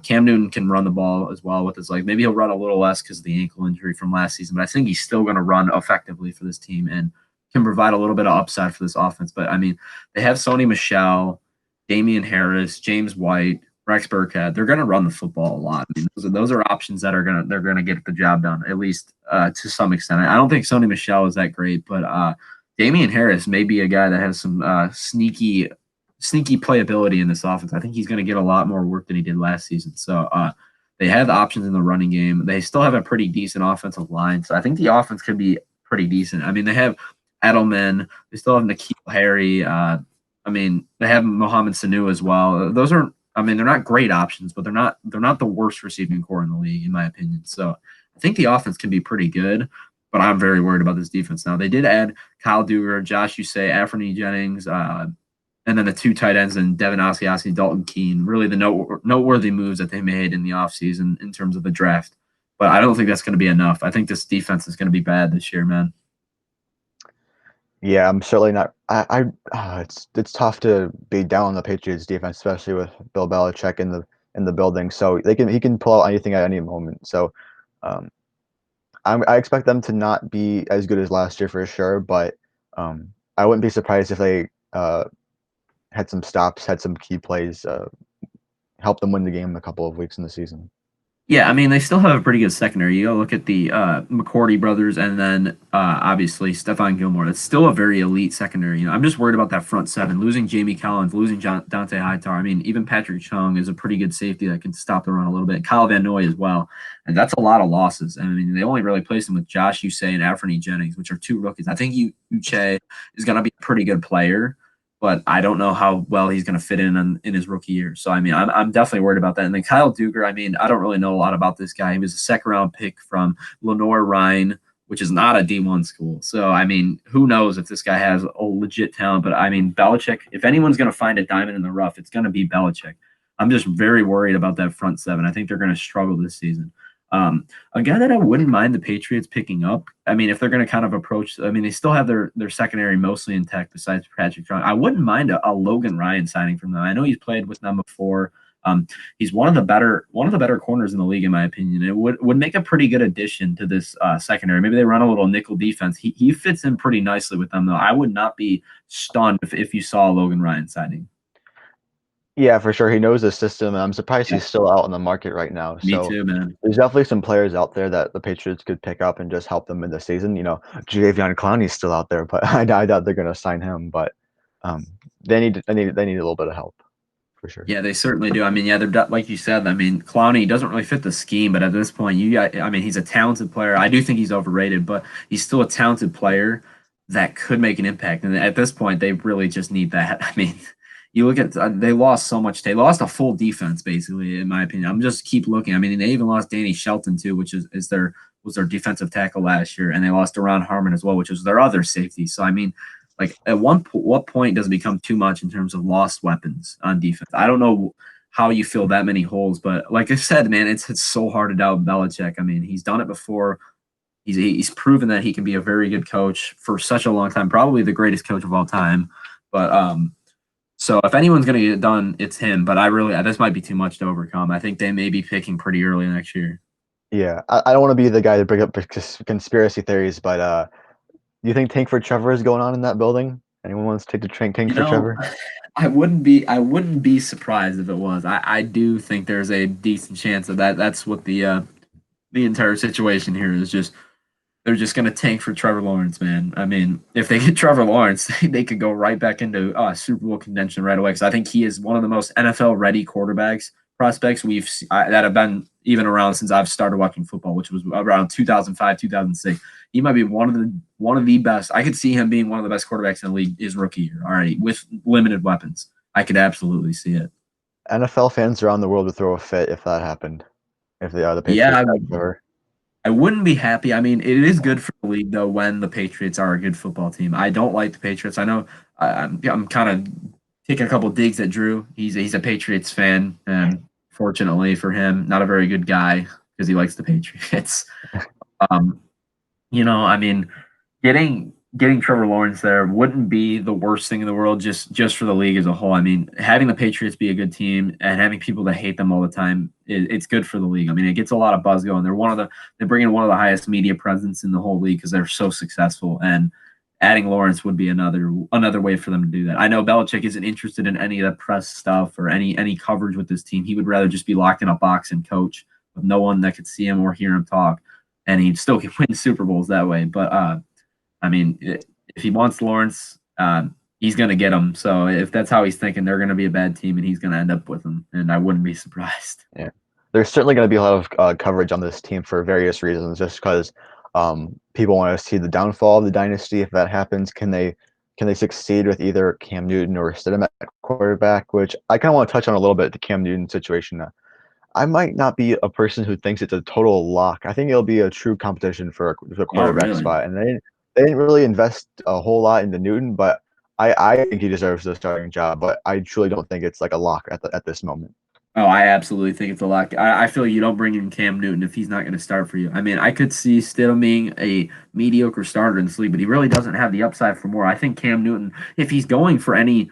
Cam Newton can run the ball as well with his leg. Maybe he'll run a little less because of the ankle injury from last season, but I think he's still going to run effectively for this team and can provide a little bit of upside for this offense. But I mean, they have Sony Michel, Damian Harris, James White, Rex Burkhead. They're going to run the football a lot. I mean, those are options that they're going to get the job done at least to some extent. I don't think Sony Michel is that great, but Damian Harris may be a guy that has some sneaky sneaky playability in this offense. I think he's going to get a lot more work than he did last season. So they have the options in the running game. They still have a pretty decent offensive line. So I think the offense could be pretty decent. I mean, they have Edelman. They still have N'Keal Harry. I mean, they have Mohamed Sanu as well. Those are, I mean, they're not great options, but they're not the worst receiving core in the league, in my opinion. So I think the offense can be pretty good, but I'm very worried about this defense now. They did add Kyle Duggar, Josh Usay, Anfernee Jennings, and then the two tight ends and Devin Asiasi, Dalton Keene. Really the noteworthy moves that they made in the offseason in terms of the draft. But I don't think that's going to be enough. I think this defense is going to be bad this year, man. Yeah, I'm certainly not. It's tough to be down on the Patriots defense, especially with Bill Belichick in the building. So he can pull out anything at any moment. So um, I expect them to not be as good as last year for sure, but I wouldn't be surprised if they had some stops, had some key plays, help them win the game a couple of weeks in the season. Yeah, I mean they still have a pretty good secondary. You go look at the McCourty brothers, and then obviously Stephon Gilmore. That's still a very elite secondary. You know, I'm just worried about that front seven. Losing Jamie Collins, losing Dante Hightower. I mean, even Patrick Chung is a pretty good safety that can stop the run a little bit. Kyle Van Noy as well, and that's a lot of losses. I mean, they only really placed him with Josh Usay and Anfernee Jennings, which are two rookies. I think Uche is going to be a pretty good player, but I don't know how well he's going to fit in his rookie year. So I mean, I'm definitely worried about that. And then Kyle Duggar, I mean, I don't really know a lot about this guy. He was a second round pick from Lenore Rhine, which is not a D1 school. So I mean, who knows if this guy has a legit talent? But I mean, Belichick, if anyone's going to find a diamond in the rough, it's going to be Belichick. I'm just very worried about that front seven. I think they're going to struggle this season. A guy that I wouldn't mind the Patriots picking up. I mean, if they're going to kind of approach, I mean, they still have their secondary mostly intact besides Patrick Chung. I wouldn't mind a Logan Ryan signing from them. I know he's played with them before. He's one of the better corners in the league, in my opinion. It would make a pretty good addition to this secondary. Maybe they run a little nickel defense. He fits in pretty nicely with them, though. I would not be stunned if you saw a Logan Ryan signing. Yeah, for sure. He knows the system, and I'm surprised Yeah, he's still out on the market right now. me So too, man. there's definitely some players out there that the Patriots could pick up and just help them in the season. You know, Jadeveon Clowney's still out there, but I doubt they're going to sign him. But um, they need a little bit of help for sure. Yeah, they certainly do. I mean, yeah, like you said. I mean, Clowney doesn't really fit the scheme, but at this point, I mean, he's a talented player. I do think he's overrated, but he's still a talented player that could make an impact. And at this point, they really just need that. I mean, you look at they lost so much. They lost a full defense, basically, in my opinion. I'm just keep looking. I mean, they even lost Danny Shelton too, which is their defensive tackle last year, and they lost Deron Harmon as well, which was their other safety. So I mean, like at what point does it become too much in terms of lost weapons on defense? I don't know how you fill that many holes, but like I said, man, it's so hard to doubt Belichick. I mean, he's done it before. He's proven that he can be a very good coach for such a long time, probably the greatest coach of all time. But so if anyone's going to get it done, it's him. But this might be too much to overcome. I think they may be picking pretty early next year. Yeah, I don't want to be the guy to bring up conspiracy theories, but do you think Tank for Trevor is going on in that building? Anyone wants to take the tank You for know, Trevor? I wouldn't be surprised if it was. I do think there's a decent chance of that. That's what the entire situation here is. Just they're just going to tank for Trevor Lawrence, man. I mean, if they get Trevor Lawrence, they could go right back into Super Bowl contention right away. Because I think he is one of the most NFL ready quarterbacks prospects that have been even around since I've started watching football, which was around 2005, 2006. He might be one of the best. I could see him being one of the best quarterbacks in the league his rookie year already with limited weapons. I could absolutely see it. NFL fans around the world would throw a fit if that happened. If they are the Yeah, Patriots got Trevor. I wouldn't be happy. I mean, it is good for the league though when the Patriots are a good football team. I don't like the Patriots. I know I'm kind of taking a couple digs at Drew. He's a Patriots fan, and fortunately for him, not a very good guy because he likes the Patriots. Um, I mean, getting Trevor Lawrence there wouldn't be the worst thing in the world just for the league as a whole. I mean, having the Patriots be a good team and having people that hate them all the time, it's good for the league. I mean, it gets a lot of buzz going. They bring in one of the highest media presence in the whole league because they're so successful. And adding Lawrence would be another way for them to do that. I know Belichick isn't interested in any of the press stuff or any coverage with this team. He would rather just be locked in a box and coach with no one that could see him or hear him talk, and he'd still win Super Bowls that way. But I mean, if he wants Lawrence, he's going to get them. So if that's how he's thinking, they're going to be a bad team, and he's going to end up with them. And I wouldn't be surprised. Yeah, there's certainly going to be a lot of coverage on this team for various reasons. Just because people want to see the downfall of the dynasty. If that happens, can they succeed with either Cam Newton or Stidham at quarterback? Which I kind of want to touch on a little bit, the Cam Newton situation. I might not be a person who thinks it's a total lock. I think it'll be a true competition for the Oh, quarterback really? spot, and they didn't really invest a whole lot into Newton, but I think he deserves the starting job. But I truly don't think it's like a lock at this moment. Oh, I absolutely think it's a lock. I feel you don't bring in Cam Newton if he's not going to start for you. I mean, I could see Stidham being a mediocre starter in this league, but he really doesn't have the upside for more. I think Cam Newton, if he's going for any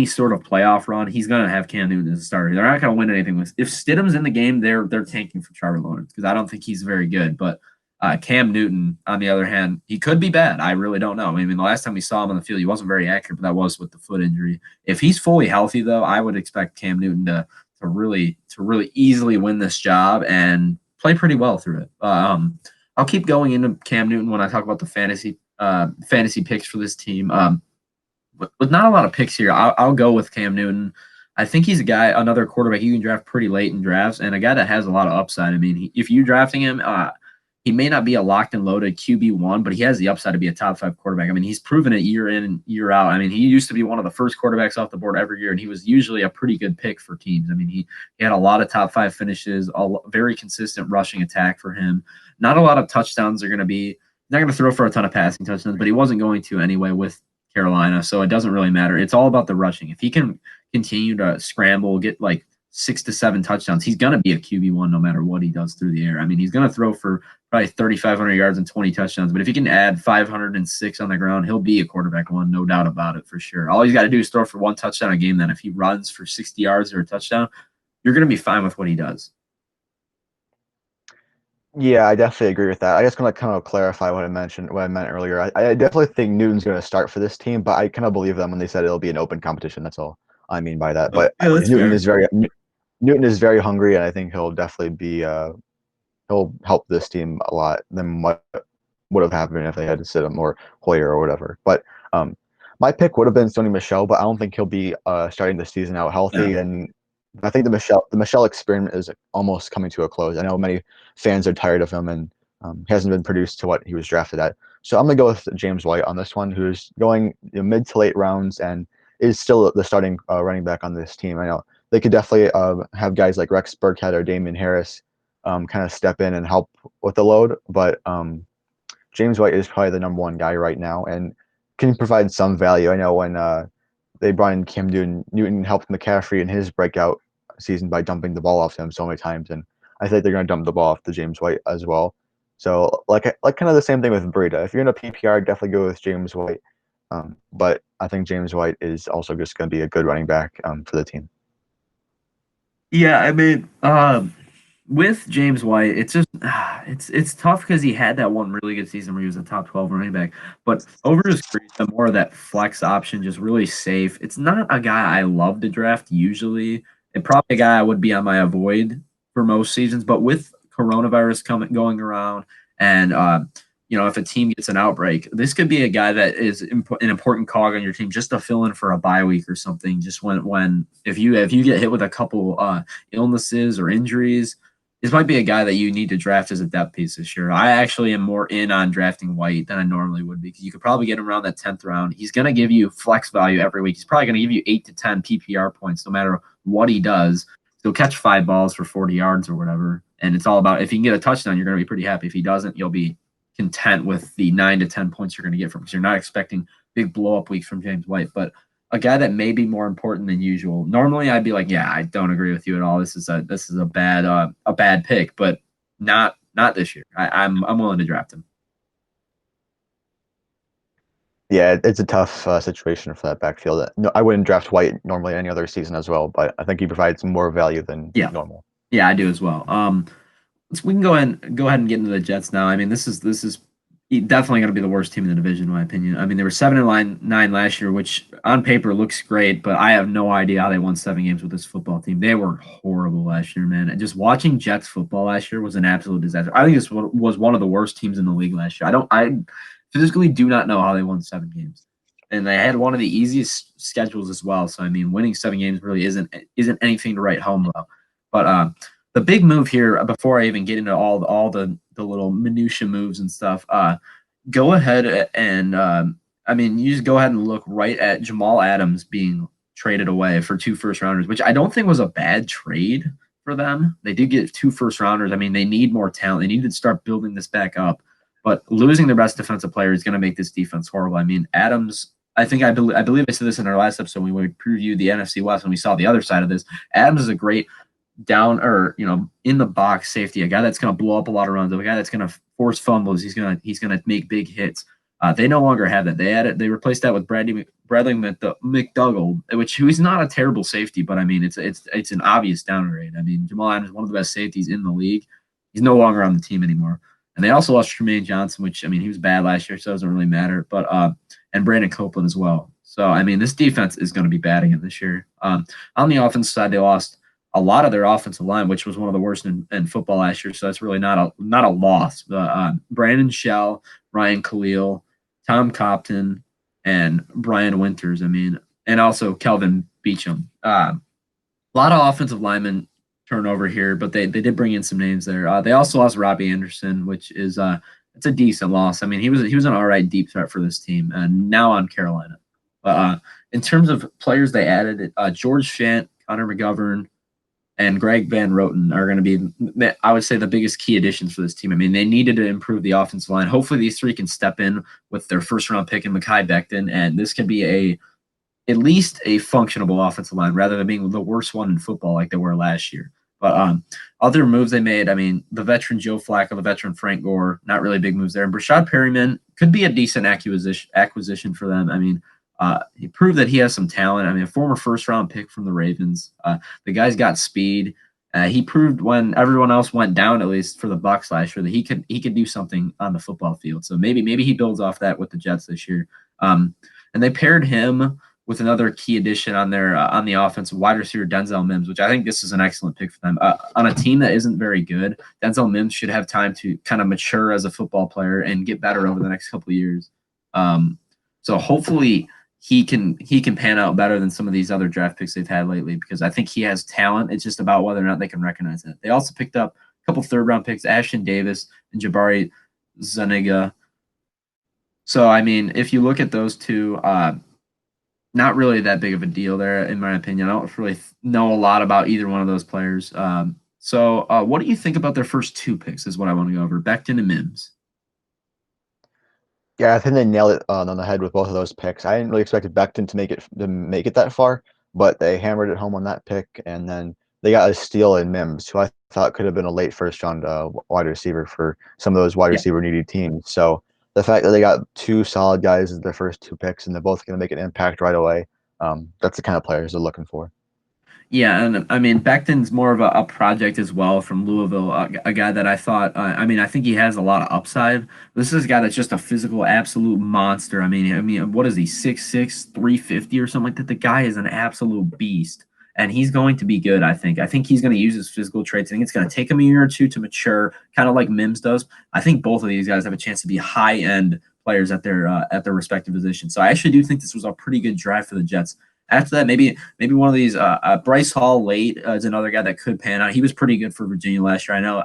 sort of playoff run, he's going to have Cam Newton as a starter. They're not going to win anything with. If Stidham's in the game, they're tanking for Trevor Lawrence because I don't think he's very good. But Cam Newton, on the other hand, he could be bad. I really don't know. I mean, the last time we saw him on the field, he wasn't very accurate, but that was with the foot injury. If he's fully healthy, though, I would expect Cam Newton to really easily win this job and play pretty well through it. I'll keep going into Cam Newton when I talk about the fantasy picks for this team. With not a lot of picks here, I'll go with Cam Newton. I think he's a guy, another quarterback you can draft pretty late in drafts, and a guy that has a lot of upside. I mean, if you're drafting him, he may not be a locked and loaded QB1, but he has the upside to be a top 5 quarterback. I mean, he's proven it year in and year out. I mean, he used to be one of the first quarterbacks off the board every year, and he was usually a pretty good pick for teams. I mean, he had a lot of top 5 finishes, a very consistent rushing attack for him. Not a lot of touchdowns are going to be – not going to throw for a ton of passing touchdowns, but he wasn't going to anyway with Carolina, so it doesn't really matter. It's all about the rushing. If he can continue to scramble, get like 6 to 7 touchdowns, he's going to be a QB1 no matter what he does through the air. I mean, he's going to throw for probably 3,500 yards and 20 touchdowns. But if he can add 506 on the ground, he'll be a quarterback one, no doubt about it for sure. All he's got to do is throw for 1 touchdown a game. Then if he runs for 60 yards or a touchdown, you're going to be fine with what he does. Yeah, I definitely agree with that. I just want to kind of clarify what I meant earlier. I definitely think Newton's going to start for this team, but I kind of believe them when they said it'll be an open competition. That's all I mean by that. But Yeah, that's Newton fair. is very hungry, and I think he'll definitely be he'll help this team a lot than what would have happened if they had to sit him or Hoyer or whatever. But my pick would have been Sony Michel, but I don't think he'll be starting the season out healthy. Yeah. And I think the Michel experiment is almost coming to a close. I know many fans are tired of him, and he hasn't been produced to what he was drafted at. So I'm gonna go with James White on this one, who's going mid to late rounds and is still the starting running back on this team. I know they could definitely have guys like Rex Burkhead or Damian Harris kind of step in and help with the load, but James White is probably the number 1 guy right now and can provide some value. I know when they brought in Cam Newton helped McCaffrey in his breakout season by dumping the ball off to him so many times, and I think they're going to dump the ball off to James White as well. So like kind of the same thing with Breida. If you're in a PPR, definitely go with James White. But I think James White is also just going to be a good running back for the team. Yeah, I mean, with James White, it's just it's tough because he had that one really good season where he was a top 12 running back. But over his career, the more of that flex option, just really safe. It's not a guy I love to draft usually. And probably a guy I would be on my avoid for most seasons. But with coronavirus going around, and if a team gets an outbreak, this could be a guy that is an important cog on your team just to fill in for a bye week or something. Just when if you get hit with a couple illnesses or injuries, this might be a guy that you need to draft as a depth piece this year. I actually am more in on drafting White than I normally would be because you could probably get him around that 10th round. He's going to give you flex value every week. He's probably going to give you 8 to 10 PPR points no matter what he does. He'll catch 5 balls for 40 yards or whatever. And it's all about if he can get a touchdown, you're going to be pretty happy. If he doesn't, you'll be content with the 9 to 10 points you're going to get from him because you're not expecting big blow up weeks from James White. But a guy that may be more important than usual. Normally, I'd be like, yeah, I don't agree with you at all. This is a bad pick, but not this year. I'm willing to draft him. Yeah, it's a tough situation for that backfield. No, I wouldn't draft White normally any other season as well, but I think he provides more value than normal. Yeah, I do as well. We can go ahead and get into the Jets now. I mean, this is definitely going to be the worst team in the division, in my opinion. I mean, they were 7-9 last year, which on paper looks great, but I have no idea how they won 7 games with this football team. They were horrible last year, man. And just watching Jets football last year was an absolute disaster. I think this was one of the worst teams in the league last year. I physically do not know how they won 7 games. and they had one of the easiest schedules as well. So I mean, winning 7 games really isn't anything to write home about. But the big move here, before I even get into all the little minutia moves and stuff, go ahead and I mean, you just go ahead and look right at Jamal Adams being traded away for 2 first rounders, which I don't think was a bad trade for them. They did get 2 first rounders. I mean, they need more talent. They need to start building this back up. But losing their best defensive player is going to make this defense horrible. I mean, Adams. I believe I said this in our last episode when we previewed the NFC West and we saw the other side of this. Adams is a great down or in the box safety, a guy that's going to blow up a lot of runs, a guy that's going to force fumbles. He's going to make big hits. They no longer have that. They replaced that with Bradley McDougald, who's not a terrible safety, but I mean it's an obvious downgrade. I mean, Jamal Adams is one of the best safeties in the league. He's no longer on the team anymore. And they also lost Tremaine Johnson, which I mean he was bad last year, so it doesn't really matter. But and Brandon Copeland as well. So I mean this defense is going to be bad again this year. On the offensive side, they lost a lot of their offensive line, which was one of the worst in football last year. So that's really not a loss. But Brandon Shell, Ryan Khalil, Tom Copton, and Brian Winters. I mean, and also Kelvin Beachum. A lot of offensive linemen turnover here, but they did bring in some names there. They also lost Robbie Anderson, which is it's a decent loss. I mean, he was an all right deep threat for this team, and now on Carolina. But in terms of players they added, George Fant, Connor McGovern, and Greg Van Roten are going to be, I would say, the biggest key additions for this team. I mean, they needed to improve the offensive line. Hopefully, these three can step in with their first-round pick in Mekhi Becton, and this can be at least a functionable offensive line rather than being the worst one in football like they were last year. But other moves they made, I mean, the veteran Joe Flacco, the veteran Frank Gore, not really big moves there. And Brashad Perryman could be a decent acquisition for them. I mean, he proved that he has some talent. I mean, a former first-round pick from the Ravens. The guy's got speed. He proved when everyone else went down, at least for the Bucs last year, that he could do something on the football field. So maybe he builds off that with the Jets this year. And they paired him with another key addition on their on the offense, wide receiver Denzel Mims, which I think this is an excellent pick for them. On a team that isn't very good, Denzel Mims should have time to kind of mature as a football player and get better over the next couple of years. So hopefully he can pan out better than some of these other draft picks they've had lately, because I think he has talent. It's just about whether or not they can recognize it. They also picked up a couple third-round picks, Ashton Davis and Jabari Zuniga. So, I mean, if you look at those two, not really that big of a deal there, in my opinion. I don't really know a lot about either one of those players. So what do you think about their first 2 picks is what I want to go over, Becton and Mims? Yeah, I think they nailed it on the head with both of those picks. I didn't really expect Becton to make it that far, but they hammered it home on that pick, and then they got a steal in Mims, who I thought could have been a late first-round wide receiver for some of those wide receiver needy teams. So the fact that they got 2 solid guys as their first 2 picks, and they're both going to make an impact right away, that's the kind of players they're looking for. Yeah, and I mean, Becton's more of a project as well from Louisville, a guy that I thought, I mean, I think he has a lot of upside. This is a guy that's just a physical, absolute monster. I mean, what is he, 6'6", 350 or something like that? The guy is an absolute beast, and he's going to be good, I think. I think he's going to use his physical traits. I think it's going to take him a year or 2 to mature, kind of like Mims does. I think both of these guys have a chance to be high-end players at their respective positions. So I actually do think this was a pretty good drive for the Jets. After that, maybe one of these. Bryce Hall late is another guy that could pan out. He was pretty good for Virginia last year. I know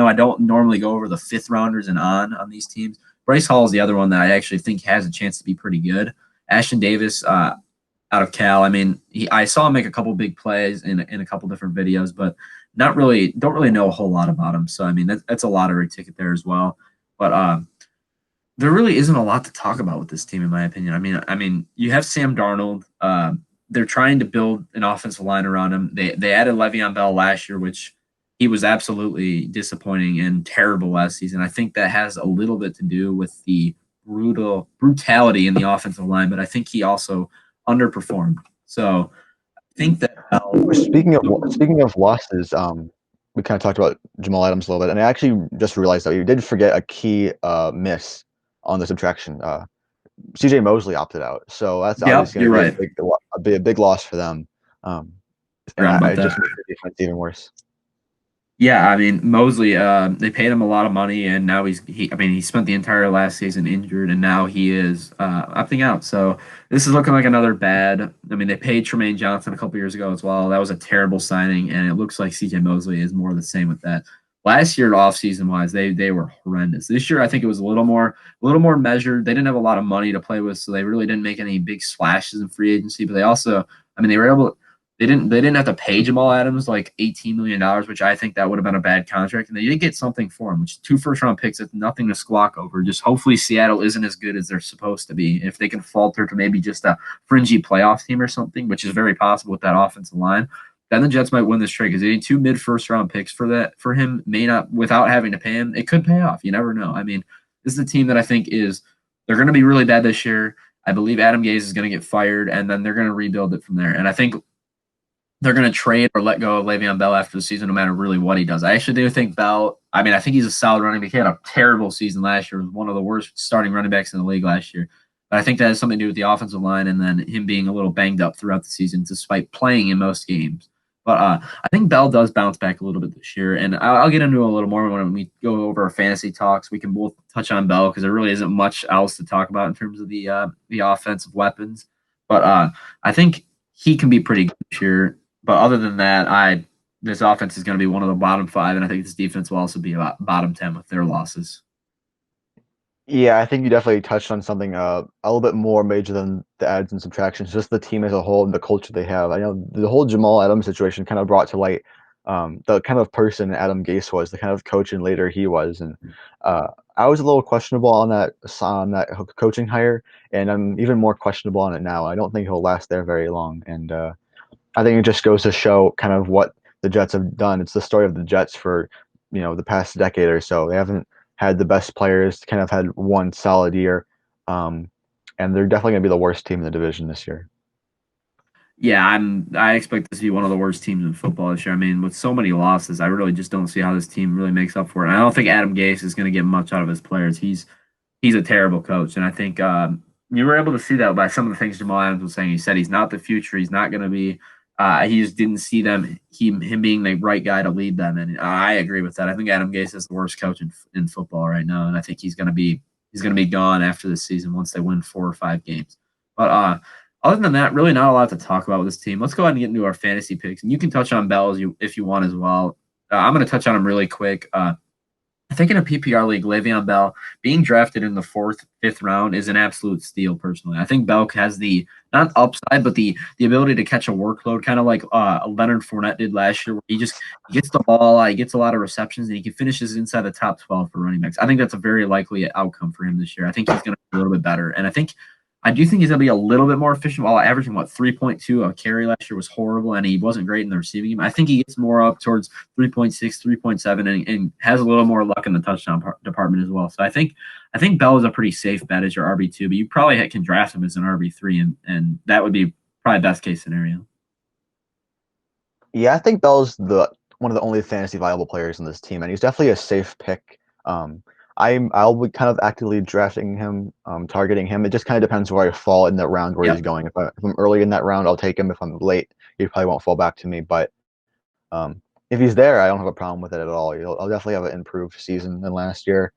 I don't normally go over the 5th rounders and on these teams. Bryce Hall is the other one that I actually think has a chance to be pretty good. Ashton Davis out of Cal. I mean, I saw him make a couple big plays in a couple different videos, but don't really know a whole lot about him. So I mean, that's a lottery ticket there as well. But there really isn't a lot to talk about with this team, in my opinion. I mean, you have Sam Darnold. They're trying to build an offensive line around him. They added Le'Veon Bell last year, which he was absolutely disappointing and terrible last season. I think that has a little bit to do with the brutality in the offensive line, but I think he also underperformed. So I think that Speaking of losses, we kind of talked about Jamal Adams a little bit, and I actually just realized that we did forget a key miss on the subtraction. CJ Mosley opted out, so that's obviously going to be a big loss for them. And about I just that. made the defense even worse. Yeah, I mean Mosley. They paid him a lot of money, and now I mean, he spent the entire last season injured, and now he is opting out. So this is looking like another bad. I mean, they paid Tremaine Johnson a couple years ago as well. That was a terrible signing, and it looks like C.J. Mosley is more of the same with that. Last year, off season wise, they were horrendous. This year, I think it was a little more measured. They didn't have a lot of money to play with, so they really didn't make any big splashes in free agency. But they also, I mean, they were able. They didn't have to pay Jamal Adams like $18 million, which I think that would have been a bad contract, and they did get something for him, which is 2 first-round picks. It's nothing to squawk over. Just hopefully Seattle isn't as good as they're supposed to be. If they can falter to maybe just a fringy playoff team or something, which is very possible with that offensive line, then the Jets might win this trade because they need 2 mid-first-round picks for him. May not, without having to pay him, it could pay off. You never know. I mean, this is a team that I think they're going to be really bad this year. I believe Adam Gase is going to get fired, and then they're going to rebuild it from there. And I think they're going to trade or let go of Le'Veon Bell after the season, no matter really what he does. I actually do think Bell. I mean, I think he's a solid running back. He had a terrible season last year. Was one of the worst starting running backs in the league last year. But I think that has something to do with the offensive line and then him being a little banged up throughout the season, despite playing in most games. But I think Bell does bounce back a little bit this year, and I'll get into it a little more when we go over our fantasy talks. We can both touch on Bell because there really isn't much else to talk about in terms of the offensive weapons. But I think he can be pretty good this year. But other than that, this offense is going to be one of the bottom 5, and I think this defense will also be about bottom 10 with their losses. Yeah, I think you definitely touched on something a little bit more major than the adds and subtractions, just the team as a whole and the culture they have. I know the whole Jamal Adams situation kind of brought to light the kind of person Adam Gase was, the kind of coach and leader he was, and I was a little questionable on that coaching hire, and I'm even more questionable on it now. I don't think he'll last there very long, and I think it just goes to show kind of what the Jets have done. It's the story of the Jets for, the past decade or so. They haven't had the best players, kind of had one solid year, and they're definitely going to be the worst team in the division this year. Yeah, I expect this to be one of the worst teams in football this year. I mean, with so many losses, I really just don't see how this team really makes up for it. And I don't think Adam Gase is going to get much out of his players. He's a terrible coach, and I think you were able to see that by some of the things Jamal Adams was saying. He said he's not the future. He's not going to be. He just didn't see him being the right guy to lead them, and I agree with that. I think Adam Gase is the worst coach in football right now, and I think he's going to be gone after this season once they win 4 or 5 games. But other than that, really not a lot to talk about with this team. Let's go ahead and get into our fantasy picks, and you can touch on Bell if you want as well. I'm going to touch on him really quick. I think in a PPR league, Le'Veon Bell being drafted in the 4th, 5th round is an absolute steal. Personally, I think Bell has the not upside, but the ability to catch a workload, kind of like Leonard Fournette did last year, where he gets the ball, he gets a lot of receptions, and he can finishes inside the top 12 for running backs. I think that's a very likely outcome for him this year. I think he's going to be a little bit better, and I do think he's going to be a little bit more efficient. While averaging 3.2 a carry last year was horrible, and he wasn't great in the receiving game. I think he gets more up towards 3.6, 3.7, and has a little more luck in the touchdown department as well. So I think Bell is a pretty safe bet as your RB2, but you probably can draft him as an RB3, and that would be probably best case scenario. Yeah, I think Bell's one of the only fantasy viable players in this team, and he's definitely a safe pick. I'll be kind of actively drafting him, targeting him. It just kind of depends where I fall in that round where Yep. he's going. If I'm early in that round, I'll take him. If I'm late, he probably won't fall back to me. But if he's there, I don't have a problem with it at all. I'll definitely have an improved season than last year.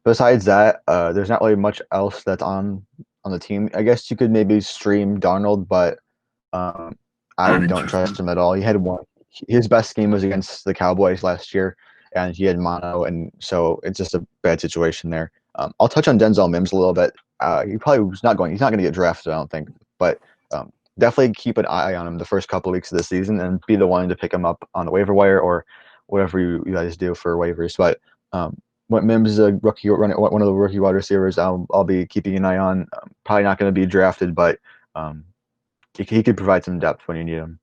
Besides that, there's not really much else that's on the team. I guess you could maybe stream Darnold, but I Not don't interesting. trust him at all. He had one. His best game was against the Cowboys last year, and he had mono, and so it's just a bad situation there. I'll touch on Denzel Mims a little bit. He probably was not going. He's not going to get drafted, I don't think, but definitely keep an eye on him the first couple of weeks of the season, and be the one to pick him up on the waiver wire or whatever you guys do for waivers. But when Mims is a rookie, one of the rookie wide receivers, I'll be keeping an eye on. Probably not going to be drafted, but he could provide some depth when you need him.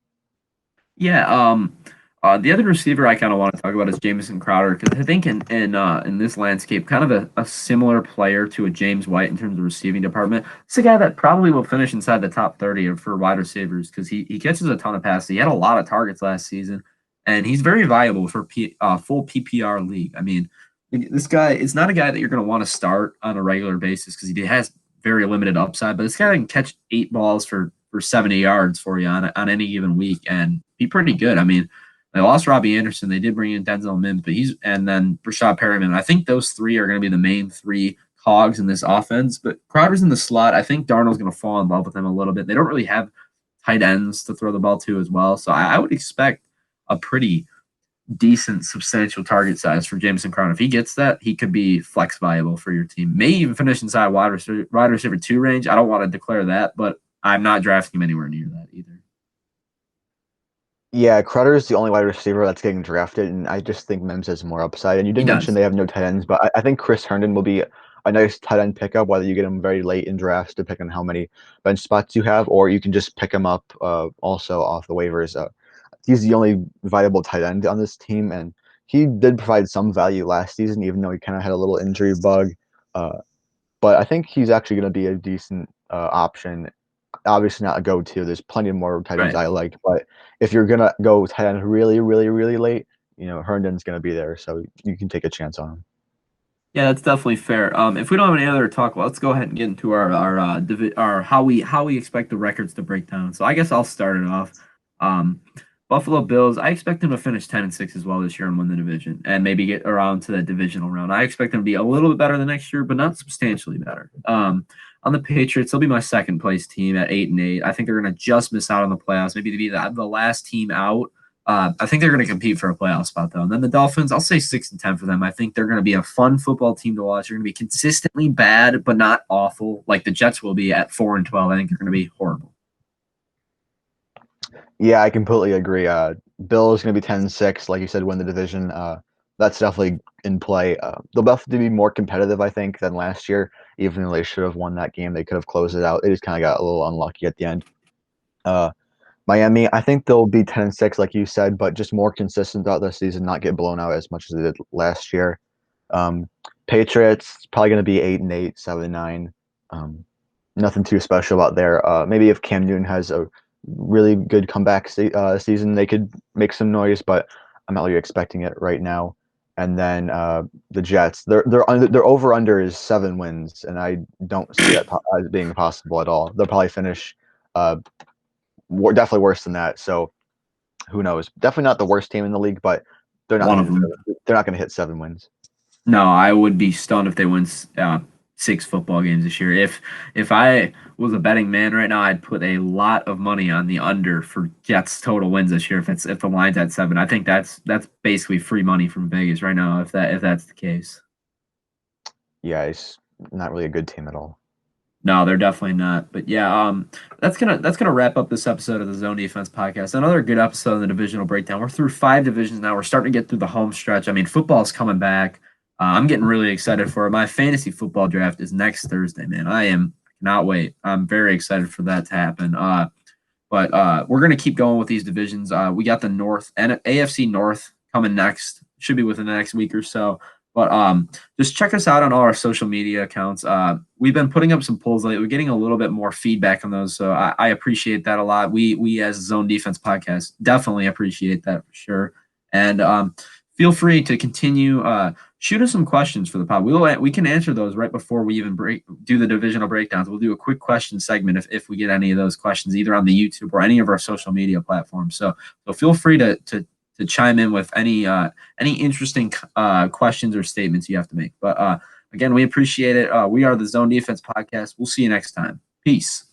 Yeah. The other receiver I kind of want to talk about is Jamison Crowder because I think in this landscape, kind of a similar player to a James White in terms of receiving department. It's a guy that probably will finish inside the top 30 for wide receivers because he catches a ton of passes. He had a lot of targets last season, and he's very valuable for full PPR league. I mean, this guy is not a guy that you're going to want to start on a regular basis because he has very limited upside, but this guy can catch 8 balls for 70 yards for you on any given week and be pretty good. I mean, They lost Robbie Anderson. They did bring in Denzel Mims, and then Rashad Perriman. I think those three are going to be the main three cogs in this offense. But Crowder's in the slot. I think Darnold's going to fall in love with him a little bit. They don't really have tight ends to throw the ball to as well. So I would expect a pretty decent, substantial target size for Jamison Crowder. If he gets that, he could be flex viable for your team. May even finish inside wide receiver 2 range. I don't want to declare that, but I'm not drafting him anywhere near that either. Yeah, Crowder is the only wide receiver that's getting drafted, and I just think Mims has more upside. And you did mention they have no tight ends, but I think Chris Herndon will be a nice tight end pickup, whether you get him very late in drafts, depending on how many bench spots you have, or you can just pick him up also off the waivers. He's the only viable tight end on this team, and he did provide some value last season, even though he kind of had a little injury bug. But I think he's actually going to be a decent option. Obviously not a go-to. There's plenty more tight ends I like, but if you're gonna go tight end really, really, really late, Herndon's gonna be there, so you can take a chance on him. Yeah, that's definitely fair. If we don't have any other talk, let's go ahead and get into our how we expect the records to break down. So I guess I'll start it off. Buffalo Bills, I expect them to finish 10-6 as well this year and win the division and maybe get around to that divisional round. I expect them to be a little bit better the next year, but not substantially better. On the Patriots, they'll be my second place team at 8-8. I think they're going to just miss out on the playoffs, maybe to be the last team out. I think they're going to compete for a playoff spot, though. And then the Dolphins, I'll say 6-10 for them. I think they're going to be a fun football team to watch. They're going to be consistently bad, but not awful, like the Jets will be at 4-12. I think they're going to be horrible. Yeah, I completely agree. Bill is going to be 10-6, like you said, win the division. That's definitely in play. They'll have to be more competitive, I think, than last year. Even though they should have won that game, they could have closed it out. They just kind of got a little unlucky at the end. Miami, I think they'll be 10-6, like you said, but just more consistent throughout the season, not get blown out as much as they did last year. Patriots, probably going to be 8-8, 7-9. Nothing too special about there. Maybe if Cam Newton has a really good comeback season, they could make some noise, but I'm not really expecting it right now. And then the Jets, their over under is 7 wins, and I don't see that as being possible at all. They'll probably finish definitely worse than that. So who knows? Definitely not the worst team in the league, but they're not going to hit 7 wins. No, I would be stunned if they win 6 football games this year. If I was a betting man right now, I'd put a lot of money on the under for Jets total wins this year. If the line's at 7, I think that's basically free money from Vegas right now. If that's the case. Yeah, it's not really a good team at all. No, they're definitely not. But yeah, that's gonna wrap up this episode of the Zone Defense Podcast. Another good episode of the divisional breakdown. We're through 5 divisions now. We're starting to get through the home stretch. I mean, football's coming back. I'm getting really excited for it. My fantasy football draft is next Thursday, man. Cannot wait. I'm very excited for that to happen. But we're gonna keep going with these divisions. We got the North and AFC North coming next. Should be within the next week or so. But just check us out on all our social media accounts. We've been putting up some polls lately. We're getting a little bit more feedback on those, so I appreciate that a lot. We as Zone Defense Podcast definitely appreciate that for sure. And feel free to continue. Shoot us some questions for the pod. We can answer those right before we even do the divisional breakdowns. We'll do a quick question segment if we get any of those questions, either on the YouTube or any of our social media platforms. So feel free to chime in with any interesting questions or statements you have to make. But again, we appreciate it. We are the Zone Defense Podcast. We'll see you next time. Peace.